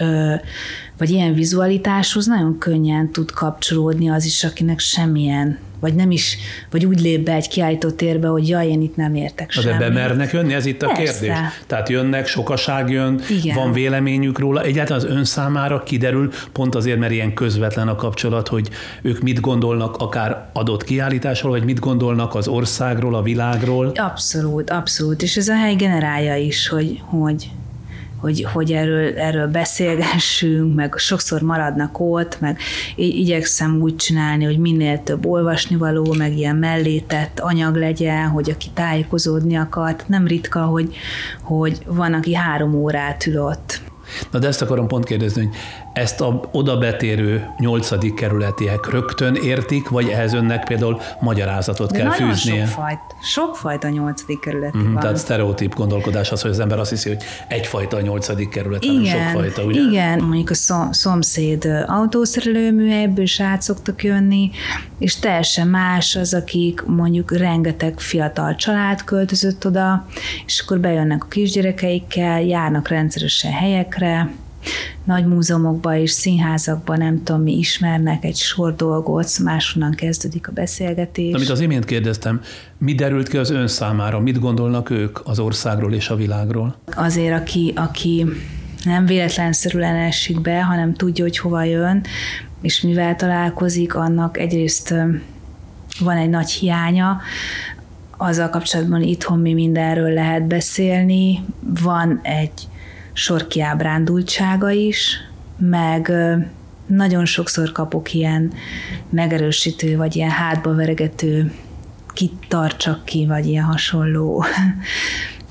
vagy ilyen vizualitáshoz nagyon könnyen tud kapcsolódni az is, akinek semmilyen, vagy nem is, vagy úgy lép be egy kiállító térbe, hogy jaj, én itt nem értek semmit. De bemernek jönni? Ez itt a Persze. kérdés. Tehát jönnek, sokaság jön, igen. Van véleményük róla. Egyáltalán az ön számára kiderül, pont azért, mert ilyen közvetlen a kapcsolat, hogy ők mit gondolnak akár adott kiállításról, vagy mit gondolnak az országról, a világról? Abszolút. És ez a hely generálja is, hogy erről beszélgessünk, meg sokszor maradnak ott, meg igyekszem úgy csinálni, hogy minél több olvasnivaló, meg ilyen mellétett anyag legyen, hogy aki tájékozódni akart. Nem ritka, hogy van, aki 3 órát ül ott. Na de ezt akarom pont kérdezni, hogy ezt a oda betérő 8. kerületiek rögtön értik, vagy ehhez önnek például magyarázatot kell fűznie? Sokfajta 8. kerületi van. Tehát sztereotíp gondolkodás az, hogy az ember azt hiszi, hogy egyfajta a 8. kerület, hanem sokfajta, ugye? Igen, mondjuk a szomszéd autószerelőműhelyből is át szoktak jönni, és teljesen más az, akik mondjuk rengeteg fiatal család költözött oda, és akkor bejönnek a kisgyerekeikkel, járnak rendszeresen helyekre, nagy múzeumokban és színházakban, nem tudom mi, ismernek egy sor dolgot, máshonnan kezdődik a beszélgetés. Amit az imént kérdeztem, mi derült ki az ön számára, mit gondolnak ők az országról és a világról? Azért, aki nem véletlenszerűen esik be, hanem tudja, hogy hova jön, és mivel találkozik, annak egyrészt van egy nagy hiánya, azzal kapcsolatban, hogy itthon mi mindenről lehet beszélni, van egy sor kiábrándultsága is, meg nagyon sokszor kapok ilyen megerősítő, vagy ilyen hátba veregető kitartsak ki, vagy ilyen hasonló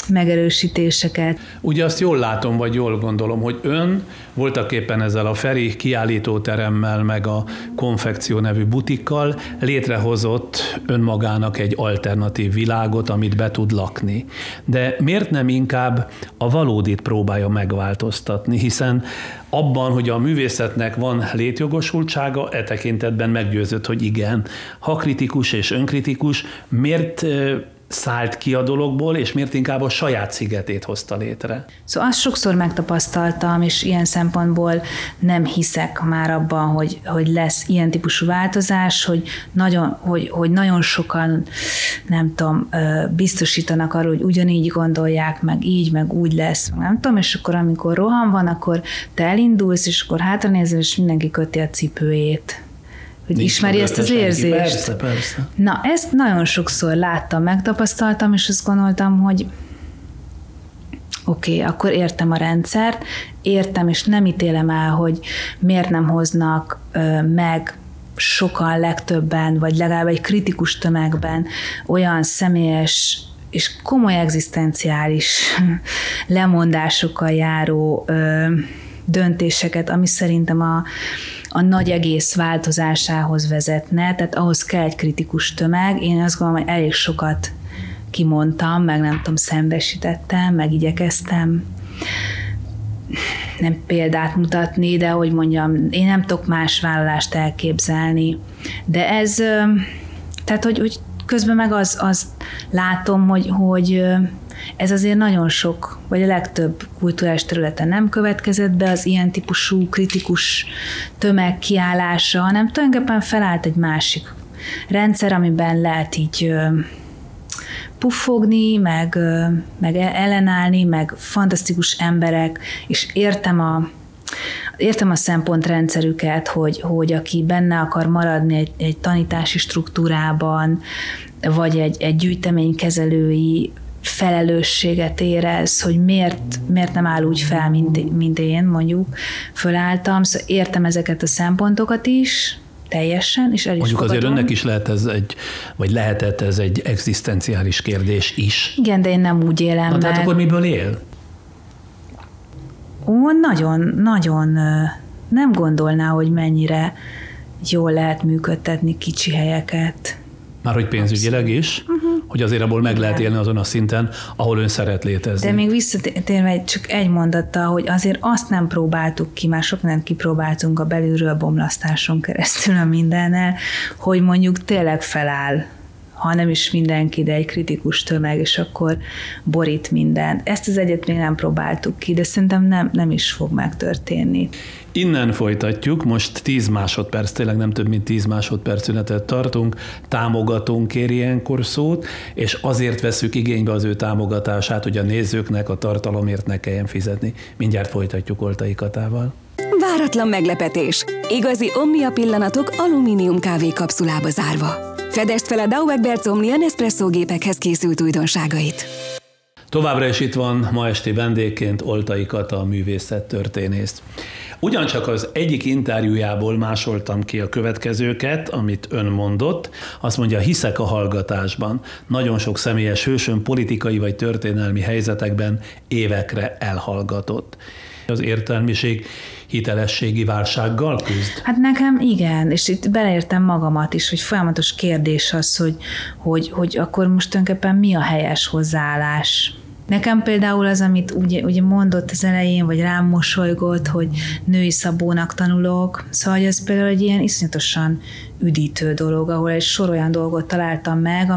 megerősítéseket. Ugye azt jól látom, vagy jól gondolom, hogy ön voltaképpen ezzel a Feri kiállítóteremmel, meg a Konfekció nevű butikkal létrehozott önmagának egy alternatív világot, amit be tud lakni. De miért nem inkább a valódit próbálja megváltoztatni, hiszen abban, hogy a művészetnek van létjogosultsága, e tekintetben meggyőzött, hogy igen. Ha kritikus és önkritikus, miért szállt ki a dologból, és miért inkább a saját szigetét hozta létre? Szóval azt sokszor megtapasztaltam, és ilyen szempontból nem hiszek már abban, hogy lesz ilyen típusú változás, hogy nagyon sokan, nem tudom, biztosítanak arról, hogy ugyanígy gondolják, meg így, meg úgy lesz, nem tudom, és akkor amikor roham van, akkor te elindulsz, és akkor hátranézel, és mindenki köti a cipőjét. Hogy nincs ismeri ezt az érzést. Persze. Na, ezt nagyon sokszor láttam, megtapasztaltam, és azt gondoltam, hogy oké, akkor értem a rendszert, értem, és nem ítélem el, hogy miért nem hoznak meg sokan, legtöbben, vagy legalább egy kritikus tömegben olyan személyes és komoly egzisztenciális lemondásokkal járó döntéseket, ami szerintem a nagy egész változásához vezetne, tehát ahhoz kell egy kritikus tömeg. Én azt gondolom, hogy elég sokat kimondtam, meg nem tudom, szembesítettem, meg igyekeztem nem példát mutatni, de hogy mondjam, én nem tudok más vállalást elképzelni. De ez, tehát hogy közben meg az látom, hogy ez azért nagyon sok, vagy a legtöbb kulturális területen nem következett be az ilyen típusú kritikus tömeg kiállása, hanem tulajdonképpen felállt egy másik rendszer, amiben lehet így puffogni, meg ellenállni, meg fantasztikus emberek, és értem a szempontrendszerüket, hogy aki benne akar maradni egy tanítási struktúrában, vagy egy gyűjteménykezelői felelősséget érez, hogy miért nem áll úgy fel, mint én mondjuk fölálltam. Szóval értem ezeket a szempontokat is, teljesen, és el is mondjuk fogadom. Azért önnek is lehetett ez egy egzisztenciális kérdés is. Igen, de én nem úgy élem meg. Tehát akkor miből él? Nagyon nem gondolná, hogy mennyire jól lehet működtetni kicsi helyeket. Már hogy pénzügyileg is, hogy azért abból meg lehet élni azon a szinten, ahol ön szeret létezni. De még visszatérve csak egy mondattal, hogy azért azt nem próbáltuk ki, már sok mindent kipróbáltunk a belülről bomlasztáson keresztül a mindennel, hogy mondjuk tényleg feláll, ha nem is mindenki, de egy kritikus tömeg, és akkor borít mindent. Ezt az egyet még nem próbáltuk ki, de szerintem nem is fog megtörténni. Innen folytatjuk, most 10 másodperc, tényleg nem több mint 10 másodperc szünetet tartunk, támogatónk kér ilyenkor szót, és azért veszük igénybe az ő támogatását, hogy a nézőknek a tartalomért ne kelljen fizetni. Mindjárt folytatjuk Oltai Katával. Váratlan meglepetés. Igazi Omnia pillanatok alumínium kávé kapszulába zárva. Fedezd fel a Dao Egberts Omnia Nespresso gépekhez készült újdonságait. Továbbra is itt van ma esti vendégként Oltai Kata, a művészettörténész. Ugyancsak az egyik interjújából másoltam ki a következőket, amit ön mondott. Azt mondja, hiszek a hallgatásban. Nagyon sok személyes hősön politikai vagy történelmi helyzetekben évekre elhallgatott. Az értelmiség hitelességi válsággal küzd? Hát nekem igen, és itt beleértem magamat is, hogy folyamatos kérdés az, hogy akkor most tulajdonképpen mi a helyes hozzáállás. Nekem például az, amit ugye mondott az elején, vagy rám mosolygott, hogy női szabónak tanulok, szóval hogy ez például egy ilyen iszonyatosan üdítő dolog, ahol egy sor olyan dolgot találtam meg,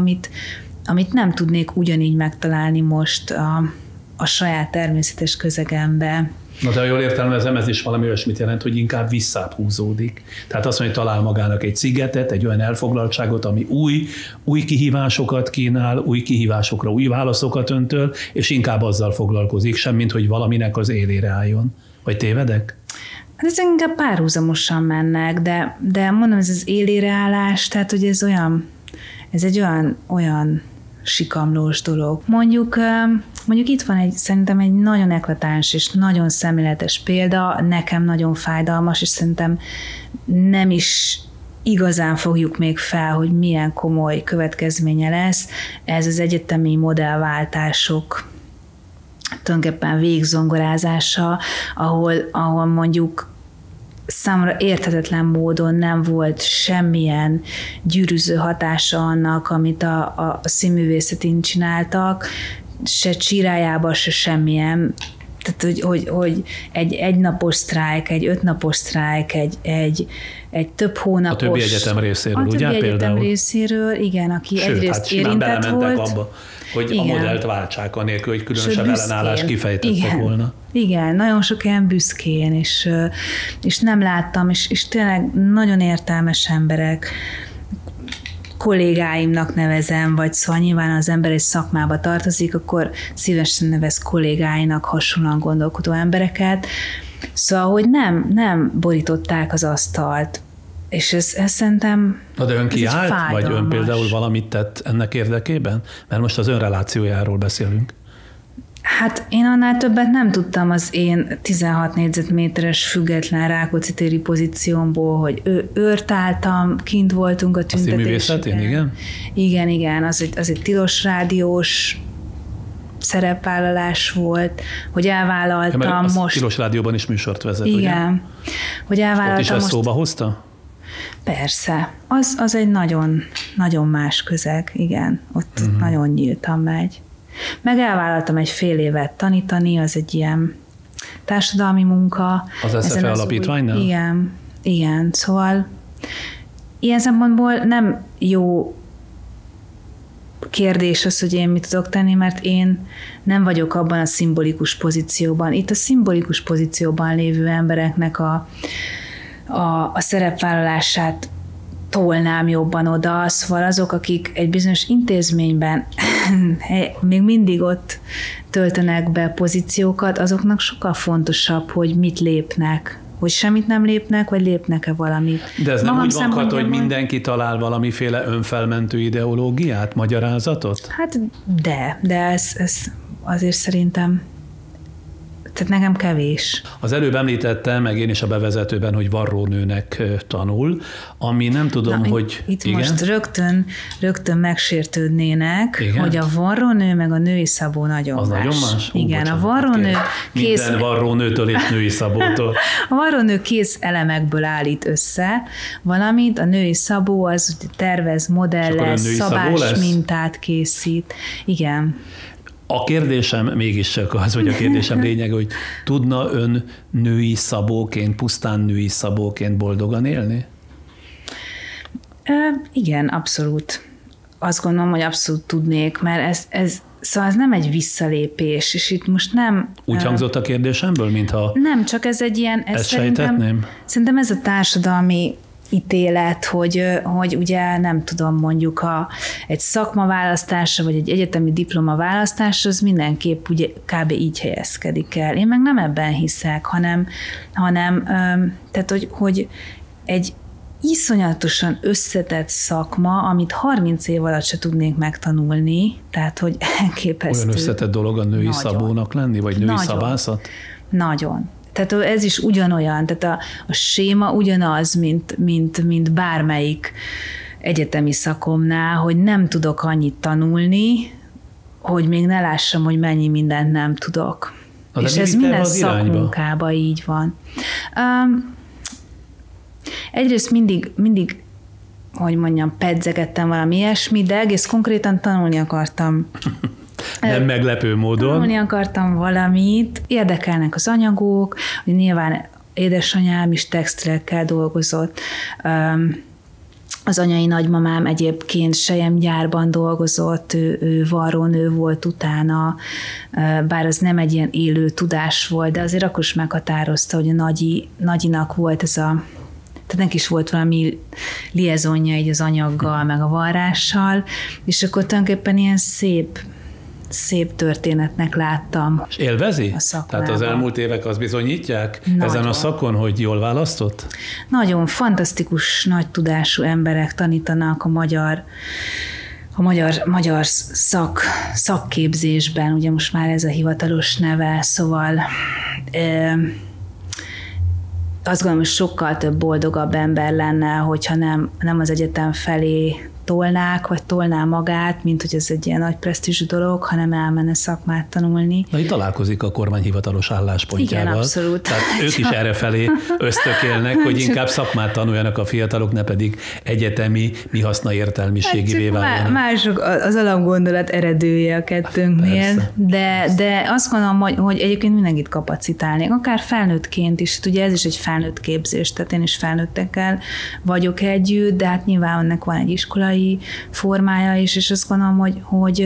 amit nem tudnék ugyanígy megtalálni most a saját természetes közegembe. Na, de jól értelmezem, ez is valami olyasmit jelent, hogy inkább visszább húzódik. Tehát azt mondja, hogy talál magának egy szigetet, egy olyan elfoglaltságot, ami új kihívásokat kínál, új kihívásokra új válaszokat öntöl, és inkább azzal foglalkozik, semmint, hogy valaminek az élére álljon. Vagy tévedek? Hát ez inkább párhuzamosan mennek, de mondom, ez az élére állás, tehát hogy ez egy olyan sikamlós dolog. Mondjuk itt van szerintem egy nagyon eklatáns és nagyon szemléletes példa, nekem nagyon fájdalmas, és szerintem nem is igazán fogjuk még fel, hogy milyen komoly következménye lesz. Ez az egyetemi modellváltások tulajdonképpen végzongorázása, ahol mondjuk számomra érthetetlen módon nem volt semmilyen gyűrűző hatása annak, amit a színművészetén csináltak, se csirájában, se semmilyen. Tehát, hogy egy napos sztrájk, egy 5 napos sztrájk, egy több hónapos... A többi egyetem részéről, ugye? A többi egyetem például? részéről, igen, aki sőt, egyrészt hát érintett volt. Abba, hogy igen. A modellt váltsák anélkül, hogy különösebb ellenállást kifejtettek igen. volna. Igen, nagyon sok ilyen büszkén, és nem láttam, és tényleg nagyon értelmes emberek, kollégáimnak nevezem, vagy szóval nyilván az ember egy szakmába tartozik, akkor szívesen nevez kollégáinak hasonlóan gondolkodó embereket. Szóval, hogy nem borították az asztalt, és ez szerintem de ön kiállt, vagy ön például valamit tett ennek érdekében? Mert most az önrelációjáról beszélünk. Hát én annál többet nem tudtam az én 16 négyzetméteres független Rákóczi-téri pozíciómból, hogy őrt álltam, kint voltunk a tüntetéseken. Igen? Igen, az egy tilos rádiós szerepvállalás volt, hogy elvállaltam ja, most... Tilos rádióban is műsort vezet, igen, ugye? Hogy elvállaltam ott is ezt most... szóba hozta? Persze. Az egy nagyon, nagyon más közeg, igen. Ott nagyon nyíltan megy. Meg elvállaltam egy fél évet tanítani, az egy ilyen társadalmi munka. Az SZFE alapítványnál? Igen. Szóval ilyen szempontból nem jó kérdés az, hogy én mit tudok tenni, mert én nem vagyok abban a szimbolikus pozícióban. Itt a szimbolikus pozícióban lévő embereknek a szerepvállalását tolnám jobban oda, szóval azok, akik egy bizonyos intézményben még mindig ott töltenek be pozíciókat, azoknak sokkal fontosabb, hogy mit lépnek, hogy semmit nem lépnek, vagy lépnek-e valamit. De ez nem úgy van, hogy mindenki talál valamiféle önfelmentő ideológiát, magyarázatot? Hát de ez azért szerintem tehát nekem kevés. Az előbb említette, meg én is a bevezetőben, hogy varrónőnek tanul, ami nem tudom, hogy... Itt igen? Most rögtön megsértődnének, igen? Hogy a varrónő meg a női szabó nagyon az más. Nagyon más? Igen, a varrónő... Minden varrónőtől és női szabótól. A varrónő kész elemekből állít össze valamit, a női szabó az tervez, modellez, szabás mintát készít. Igen. A kérdésem mégiscsak az, vagy a kérdésem lényege, hogy tudna ön női szabóként, pusztán női szabóként boldogan élni? Igen, abszolút. Azt gondolom, hogy abszolút tudnék, mert szóval ez nem egy visszalépés, és itt most nem... Úgy hangzott a kérdésemből, mintha... Nem, csak ez egy ilyen... Ezt sejtetném? Szerintem ez a társadalmi ítélet, hogy ugye nem tudom, mondjuk egy szakmaválasztásra, vagy egy egyetemi diplomaválasztásra, az mindenképp ugye kb. Így helyezkedik el. Én meg nem ebben hiszek, hanem tehát, hogy egy iszonyatosan összetett szakma, amit 30 év alatt se tudnék megtanulni, tehát, hogy elképesztő. Olyan összetett dolog a női szabónak lenni, vagy női szabászat? Nagyon. Tehát ez is ugyanolyan, tehát a séma ugyanaz, mint bármelyik egyetemi szakomnál, hogy nem tudok annyit tanulni, hogy még ne lássam, hogy mennyi mindent nem tudok. És ez minden szakmunkában így van. Egyrészt mindig, hogy mondjam, pedzegettem valami ilyesmi, de egész konkrétan tanulni akartam. Nem meglepő módon. Tanulni akartam valamit, érdekelnek az anyagok, hogy nyilván édesanyám is textilekkel dolgozott, az anyai nagymamám egyébként selyemgyárban dolgozott, ő varrónő volt utána, bár az nem egy ilyen élő tudás volt, de azért akkor is meghatározta, hogy a nagyinak volt ez tehát neki is volt valami liaisonja így az anyaggal, meg a varrással, és akkor tulajdonképpen ilyen szép történetnek láttam. És élvezi? Tehát az elmúlt évek azt bizonyítják ezen a szakon, hogy jól választott? Nagyon fantasztikus, nagy tudású emberek tanítanak a magyar szakképzésben, ugye most már ez a hivatalos neve, szóval azt gondolom, hogy sokkal több boldogabb ember lenne, hogyha nem az egyetem felé tolnák, vagy tolná magát, mint hogy ez egy ilyen nagy presztízsű dolog, hanem elmenne szakmát tanulni. Na, itt találkozik a kormány hivatalos álláspontjával. Igen, abszolút. Tehát ők is errefelé ösztökélnek, hogy inkább szakmát tanuljanak a fiatalok, ne pedig egyetemi, mi haszna értelmiségivé váljanak. Mások az alapgondolat eredője a kettőnknél, de azt gondolom, hogy egyébként mindenkit kapacitálnék, akár felnőttként is. Ugye ez is egy felnőtt képzés, tehát én is felnőttekkel vagyok együtt, de hát nyilván ennek van egy iskolai formája is, és azt gondolom, hogy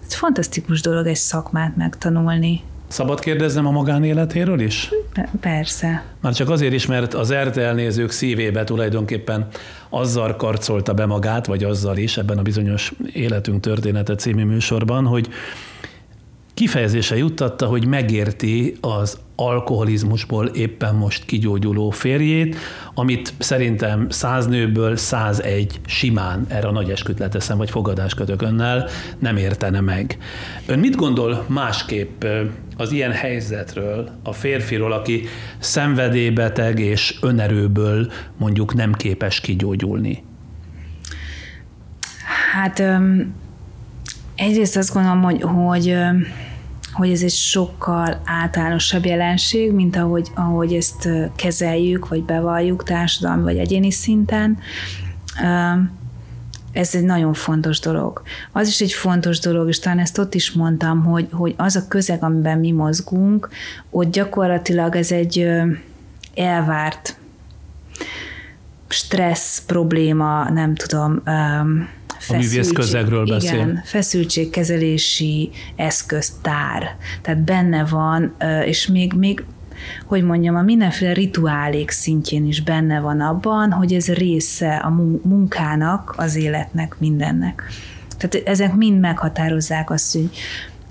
ez fantasztikus dolog egy szakmát megtanulni. Szabad kérdeznem a magánéletéről is? Persze. Már csak azért is, mert az RTL nézők szívébe tulajdonképpen azzal karcolta be magát, vagy azzal is ebben a bizonyos Életünk története című műsorban, hogy kifejezése juttatta, hogy megérti az alkoholizmusból éppen most kigyógyuló férjét, amit szerintem 100 nőből 101 simán, erre a nagy esküt leteszem, vagy fogadást kötök önnel, nem értene meg. Ön mit gondol másképp az ilyen helyzetről, a férfiról, aki szenvedélybeteg és önerőből mondjuk nem képes kigyógyulni? Hát egyrészt azt gondolom, hogy ez egy sokkal általánosabb jelenség, mint ahogy ezt kezeljük, vagy bevalljuk társadalmi, vagy egyéni szinten. Ez egy nagyon fontos dolog. Az is egy fontos dolog, és talán ezt ott is mondtam, hogy az a közeg, amiben mi mozgunk, ott gyakorlatilag ez egy elvárt stressz, probléma, nem tudom, a művész közegről beszél. Igen, feszültségkezelési eszköztár. Tehát benne van, és még hogy mondjam, a mindenféle rituálék szintjén is benne van abban, hogy ez része a munkának, az életnek, mindennek. Tehát ezek mind meghatározzák azt,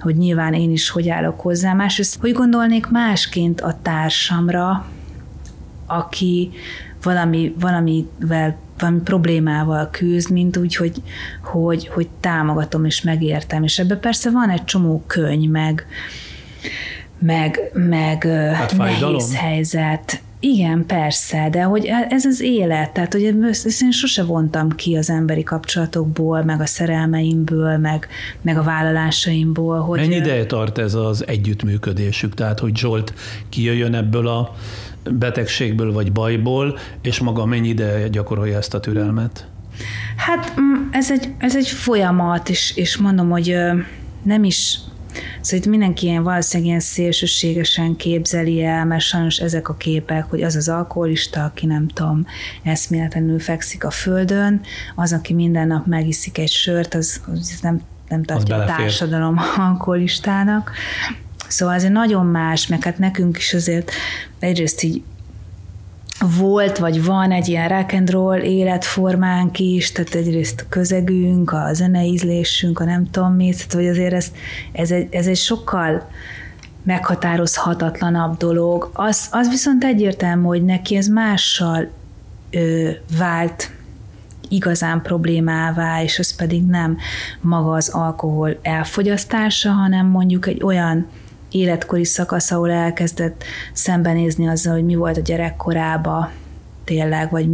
hogy nyilván én is hogy állok hozzá. Másrészt, hogy gondolnék másként a társamra, aki valami problémával küzd, mint úgy, hogy támogatom és megértem. És ebben persze van egy csomó könyv, meg nehéz helyzet. Igen, persze, de hogy ez az élet, tehát hogy ezt én sose vontam ki az emberi kapcsolatokból, meg a szerelmeimből, meg a vállalásaimból. Hogy mennyi ideje tart ez az együttműködésük? Tehát, hogy Zsolt kijöjjön ebből a betegségből vagy bajból, és maga mennyi ideje gyakorolja ezt a türelmet? Hát ez egy folyamat, és mondom, hogy nem is, szóval itt mindenki valószínűleg ilyen szélsőségesen képzeli el, mert sajnos ezek a képek, hogy az az alkoholista, aki nem tudom, eszméletlenül fekszik a földön, az, aki minden nap megiszik egy sört, az nem tartja a társadalom alkoholistának. Szóval azért nagyon más, meg hát nekünk is azért egyrészt így volt, vagy van egy ilyen rock and roll életformánk is, tehát egyrészt a közegünk, a zeneízlésünk, a nem tudom mi, tehát hogy azért ez egy sokkal meghatározhatatlanabb dolog. Az viszont egyértelmű, hogy neki ez mással vált igazán problémává, és ez pedig nem maga az alkohol elfogyasztása, hanem mondjuk egy olyan életkori szakasz, ahol elkezdett szembenézni azzal, hogy mi volt a gyerekkorában tényleg, vagy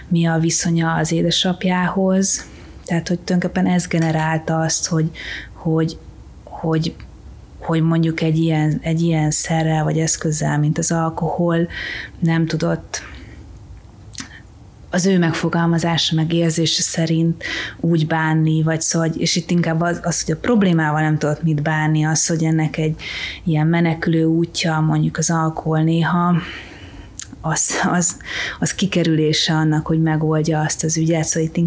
mi a viszonya az édesapjához. Tehát, hogy tulajdonképpen ez generálta azt, hogy mondjuk egy ilyen szerrel vagy eszközzel, mint az alkohol, nem tudott az ő megfogalmazása, meg érzése szerint úgy bánni, vagy szóval, és itt inkább az, hogy a problémával nem tudott mit bánni, az, hogy ennek egy ilyen menekülő útja, mondjuk az alkohol néha, az kikerülése annak, hogy megoldja azt az ügyet, szóval itt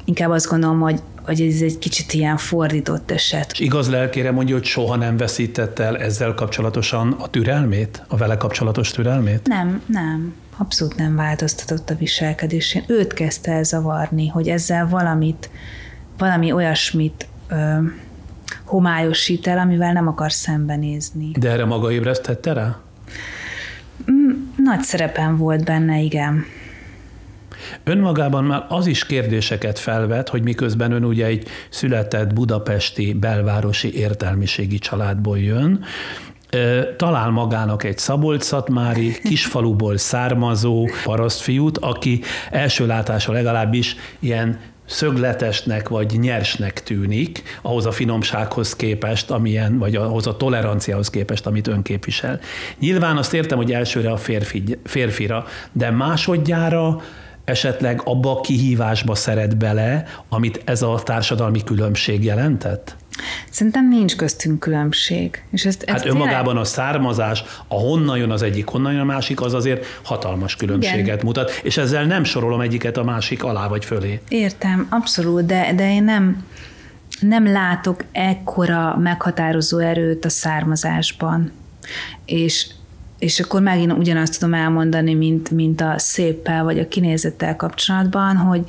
inkább azt gondolom, hogy ez egy kicsit ilyen fordított eset. És igaz lelkére mondja, hogy soha nem veszített el ezzel kapcsolatosan a türelmét, a vele kapcsolatos türelmét? Nem. Abszolút nem változtatott a viselkedésén. Őt kezdte el zavarni, hogy ezzel valami olyasmit homályosít el, amivel nem akar szembenézni. De erre maga ébresztette rá? Nagy szerepem volt benne, igen. Önmagában már az is kérdéseket felvet, hogy miközben ön ugye egy született budapesti belvárosi értelmiségi családból jön, talál magának egy szabolcs-szatmári, kisfaluból származó parasztfiút, aki első látásra legalábbis ilyen szögletesnek vagy nyersnek tűnik, ahhoz a finomsághoz képest, amilyen, vagy ahhoz a toleranciához képest, amit ön képvisel. Nyilván azt értem, hogy elsőre a férfira, de másodjára esetleg abba a kihívásba szeret bele, amit ez a társadalmi különbség jelentett? Szerintem nincs köztünk különbség. És ezt önmagában a származás, a honnan jön az egyik, honnan jön a másik, az azért hatalmas különbséget mutat, és ezzel nem sorolom egyiket a másik alá vagy fölé. Értem, abszolút, de én nem látok ekkora meghatározó erőt a származásban. És akkor megint ugyanazt tudom elmondani, mint a széppel vagy a kinézettel kapcsolatban,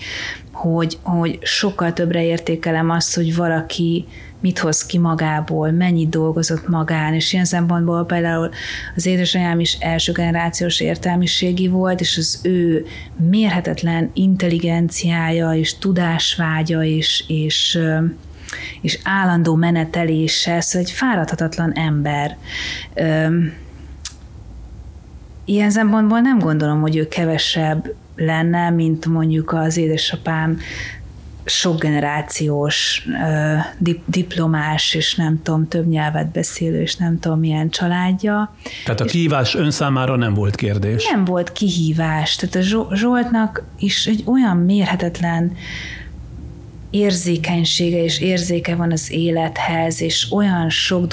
hogy sokkal többre értékelem azt, hogy valaki mit hoz ki magából, mennyit dolgozott magán, és ilyen szempontból például az édesanyám is első generációs értelmiségi volt, és az ő mérhetetlen intelligenciája és tudásvágya és állandó menetelése, szóval egy fáradhatatlan ember. Ilyen szempontból nem gondolom, hogy ő kevesebb lenne, mint mondjuk az édesapám sok generációs diplomás, és nem tudom, több nyelvet beszélő, és nem tudom, milyen családja. Tehát a kihívás ön számára nem volt kérdés? Nem volt kihívás. Tehát a Zsoltnak is egy olyan mérhetetlen érzékenysége és érzéke van az élethez, és olyan sok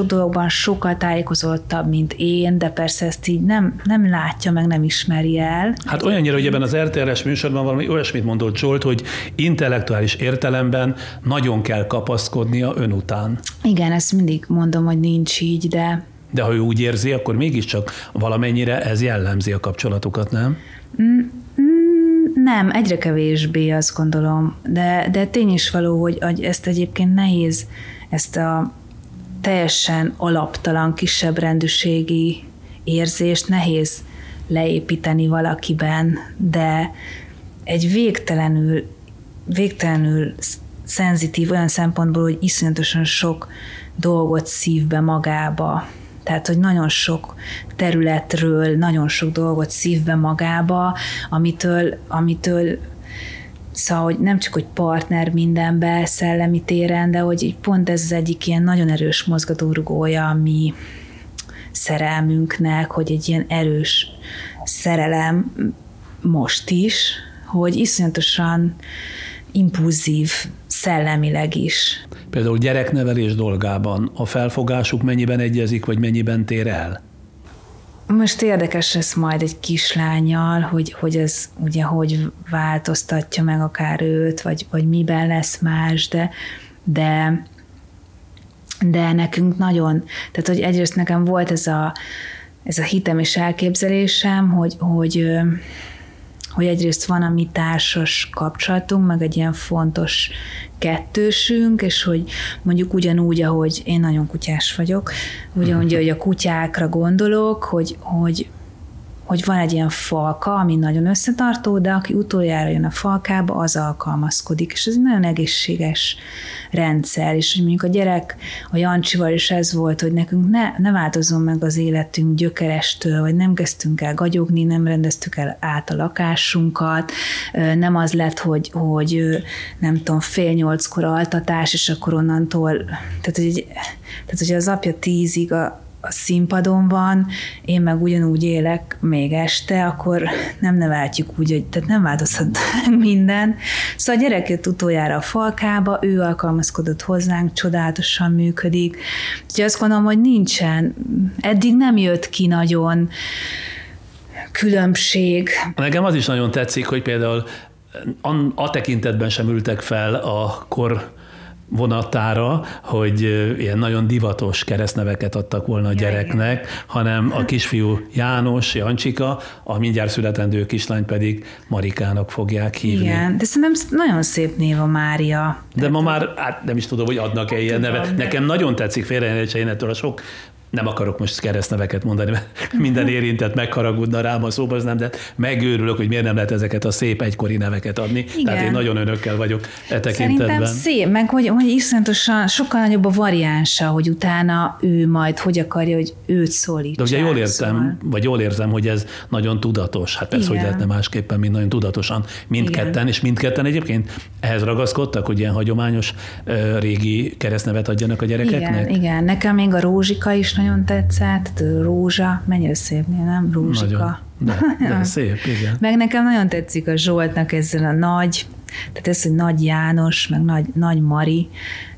dolgokban sokkal tájékozottabb, mint én, de persze ezt így nem látja, meg nem ismeri el. Hát olyannyira, hogy ebben az RTL-es műsorban valami olyasmit mondott Zsolt, hogy intellektuális értelemben nagyon kell kapaszkodnia ön után. Igen, ezt mindig mondom, hogy nincs így, de... De ha ő úgy érzi, akkor mégiscsak valamennyire ez jellemzi a kapcsolatukat, nem? Nem, egyre kevésbé, azt gondolom, de tény is való, hogy ezt egyébként nehéz, ezt a teljesen alaptalan, kisebb rendűségi érzést nehéz leépíteni valakiben, de egy végtelenül szenzitív olyan szempontból, hogy iszonyatosan sok dolgot szív be magába. Tehát, hogy nagyon sok területről, nagyon sok dolgot szív be magába, amitől szóval, hogy nem csak, hogy partner mindenbe, szellemi téren, de hogy pont ez az egyik ilyen nagyon erős mozgatórugója a mi szerelmünknek, hogy egy ilyen erős szerelem most is, hogy iszonyatosan impulzív szellemileg is. Például gyereknevelés dolgában a felfogásuk mennyiben egyezik, vagy mennyiben tér el? Most érdekes lesz majd egy kislánnyal, hogy ez ugye hogy változtatja meg akár őt, vagy miben lesz más, de nekünk nagyon, tehát hogy egyrészt nekem volt ez a hitem és elképzelésem, hogy egyrészt van a mi társas kapcsolatunk, meg egy ilyen fontos kettősünk, és hogy mondjuk ugyanúgy, ahogy én nagyon kutyás vagyok, ugyanúgy, hogy a kutyákra gondolok, hogy van egy ilyen falka, ami nagyon összetartó, de aki utoljára jön a falkába, az alkalmazkodik, és ez egy nagyon egészséges rendszer, és hogy mondjuk a gyerek, a Jancsival is ez volt, hogy nekünk ne változzon meg az életünk gyökerestől, vagy nem kezdtünk el gagyogni, nem rendeztük el át a lakásunkat, nem az lett, hogy nem tudom, 7:30 altatás, és akkor onnantól, tehát hogy az apja 10-ig a színpadon van, én meg ugyanúgy élek még este, akkor nem neveltjük úgy, hogy tehát nem változhat minden. Szóval a gyerek jött utoljára a falkába, ő alkalmazkodott hozzánk, csodálatosan működik. Úgyhogy azt gondolom, hogy nincsen, eddig nem jött ki nagyon különbség. Nekem az is nagyon tetszik, hogy például a tekintetben sem ültek fel a kor vonatára, hogy ilyen nagyon divatos keresztneveket adtak volna a gyereknek, hanem a kisfiú János, Jancsika, a mindjárt születendő kislány pedig Marikának fogják hívni. Igen, de szerintem nagyon szép név a Mária. De ma már, hát nem is tudom, hogy adnak-e ilyen nevet. Nekem nagyon tetszik, félreértsen én ettől a sok nem akarok most keresztneveket mondani, mert minden érintett megharagudna rám a szóba, de megőrülök, hogy miért nem lehet ezeket a szép egykori neveket adni. Igen. Tehát én nagyon önökkel vagyok e tekintetben. Szerintem szép, meg hogy iszonyatosan sokkal nagyobb a variánsa, hogy utána ő majd hogy akarja, hogy őt szólítsák. De ugye jól értem, vagy jól érzem, hogy ez nagyon tudatos. Hát persze, hogy lehetne másképpen, mint nagyon tudatosan mindketten, és mindketten egyébként ehhez ragaszkodtak, hogy ilyen hagyományos régi keresztnevet adjanak a gyerekeknek? Igen. Nekem még a Rózsika is nagyon tetszett, Rózsa, mennyire szép, nem? Rózsika. De szép, igen. Meg nekem nagyon tetszik a Zsoltnak ezzel a nagy, tehát ez, hogy Nagy János, meg Nagy Mari,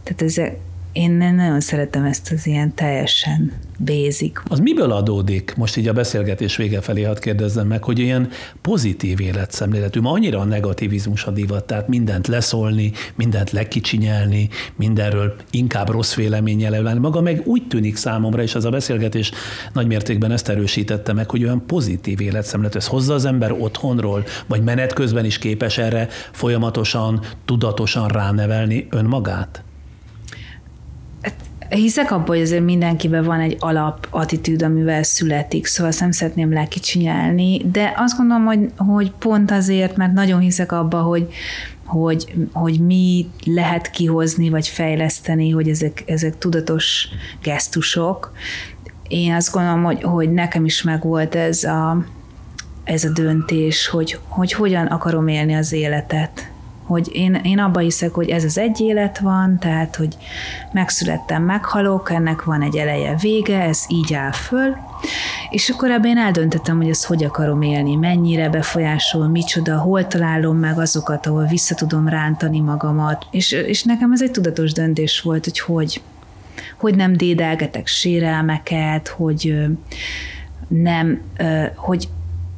tehát én nagyon szeretem ezt az ilyen teljesen basic. Az miből adódik, most így a beszélgetés vége felé hadd kérdezzem meg, hogy ilyen pozitív életszemléletű, ma annyira a negativizmus a divat, tehát mindent leszólni, mindent lekicsinyelni, mindenről inkább rossz véleménnyel lenni. Maga meg úgy tűnik számomra, és ez a beszélgetés nagymértékben ezt erősítette meg, hogy olyan pozitív életszemlélet, ez hozza az ember otthonról, vagy menet közben is képes erre folyamatosan, tudatosan ránevelni önmagát? Hiszek abban, hogy azért mindenkiben van egy alapattitűd, amivel születik, szóval nem szeretném lekicsinyelni, de azt gondolom, hogy pont azért, mert nagyon hiszek abban, hogy mi lehet kihozni, vagy fejleszteni, hogy ezek tudatos gesztusok. Én azt gondolom, hogy nekem is megvolt ez a döntés, hogy hogyan akarom élni az életet. Hogy én abba hiszek, hogy ez az egy élet van, tehát, hogy megszülettem, meghalok, ennek van egy eleje, vége, ez így áll föl, és akkor ebben én eldöntöttem, hogy ezt hogy akarom élni, mennyire befolyásol, micsoda, hol találom meg azokat, ahol vissza tudom rántani magamat, és nekem ez egy tudatos döntés volt, hogy nem dédelgetek sérelmeket, hogy nem, hogy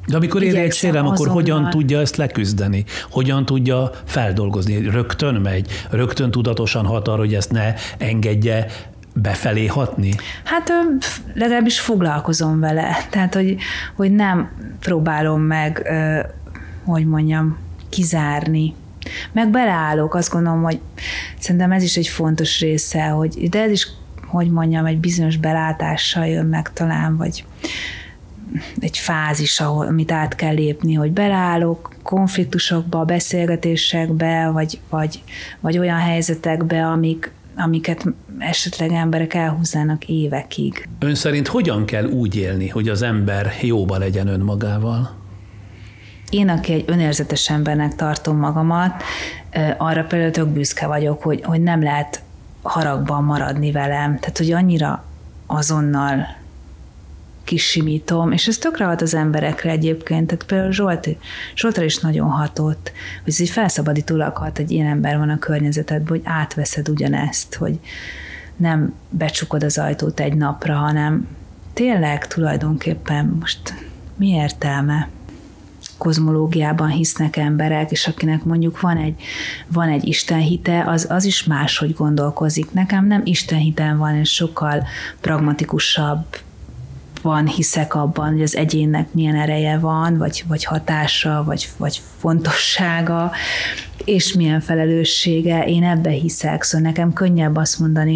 de amikor ér egy sérelem, akkor hogyan tudja ezt leküzdeni? Hogyan tudja feldolgozni? Rögtön megy? Rögtön tudatosan hat arra, hogy ezt ne engedje befelé hatni? Hát legalábbis foglalkozom vele. Tehát, hogy nem próbálom meg, kizárni. Meg beleállok, azt gondolom, hogy szerintem ez is egy fontos része, de ez is, egy bizonyos belátással jön meg talán, vagy egy fázis, amit át kell lépni, hogy beleállok konfliktusokba, beszélgetésekbe, vagy olyan helyzetekbe, amiket esetleg emberek elhúznának évekig. Ön szerint hogyan kell úgy élni, hogy az ember jóba legyen önmagával? Én, aki egy önérzetes embernek tartom magamat, arra például tök büszke vagyok, hogy nem lehet haragban maradni velem. Tehát, hogy annyira azonnal kisimítom, és ez tökre hat az emberekre egyébként, tehát például Zsoltra is nagyon hatott, hogy ez így felszabadítólag hat, egy ilyen ember van a környezetedben, hogy átveszed ugyanezt, hogy nem becsukod az ajtót egy napra, hanem tényleg tulajdonképpen most mi értelme? Kozmológiában hisznek emberek, és akinek mondjuk van egy istenhite, az is máshogy gondolkozik. Nekem nem istenhitem van, és sokkal pragmatikusabb hiszek abban, hogy az egyénnek milyen ereje van, vagy hatása, vagy fontossága, és milyen felelőssége. Én ebbe hiszek, szóval nekem könnyebb azt mondani,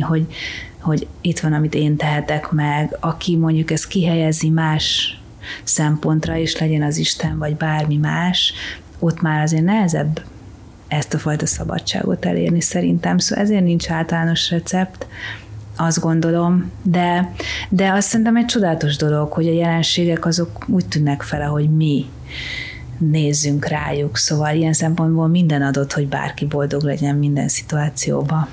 hogy itt van, amit én tehetek meg. Aki mondjuk ezt kihelyezi más szempontra, és legyen az Isten, vagy bármi más, ott már azért nehezebb ezt a fajta szabadságot elérni szerintem. Szóval ezért nincs általános recept, azt gondolom, de azt szerintem egy csodálatos dolog, hogy a jelenségek azok úgy tűnnek fel, hogy mi nézzünk rájuk. Szóval ilyen szempontból minden adott, hogy bárki boldog legyen minden szituációban.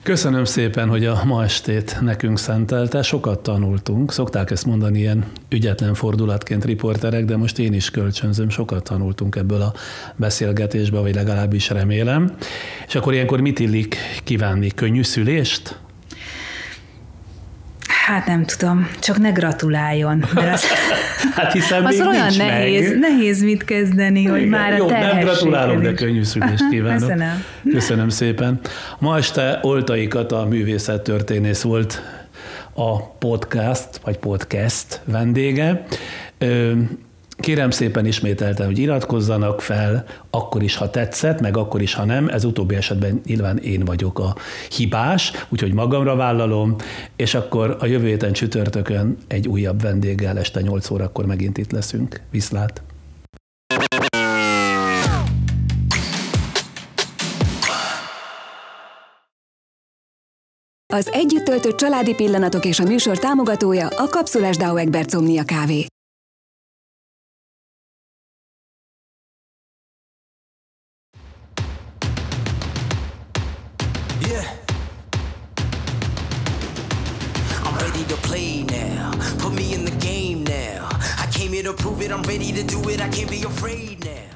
Köszönöm szépen, hogy a ma estét nekünk szentelte. Sokat tanultunk. Szokták ezt mondani ilyen ügyetlen fordulatként riporterek, de most én is kölcsönzöm. Sokat tanultunk ebből a beszélgetésből, vagy legalábbis remélem. És akkor ilyenkor mit illik kívánni? Könnyű szülést? Hát nem tudom, csak ne gratuláljon. Hát hiszen az még olyan nincs nehéz mit kezdeni, hogy igen, már a terhesség. Nem gratulálok, de könnyű szülést kívánok. Köszönöm. Köszönöm szépen. Ma este Oltai Kata művészettörténész volt a podcast vendége. Kérem szépen ismételten, hogy iratkozzanak fel, akkor is, ha tetszett, meg akkor is, ha nem. Ez utóbbi esetben nyilván én vagyok a hibás, úgyhogy magamra vállalom, és akkor a jövő héten csütörtökön egy újabb vendéggel este 8 órakor megint itt leszünk. Viszlát! Az együtt töltött családi pillanatok és a műsor támogatója a kapszulás Dauegberts Omnia kávé. I'm ready to play now. Put me in the game now. I came here to prove it. I'm ready to do it. I can't be afraid now.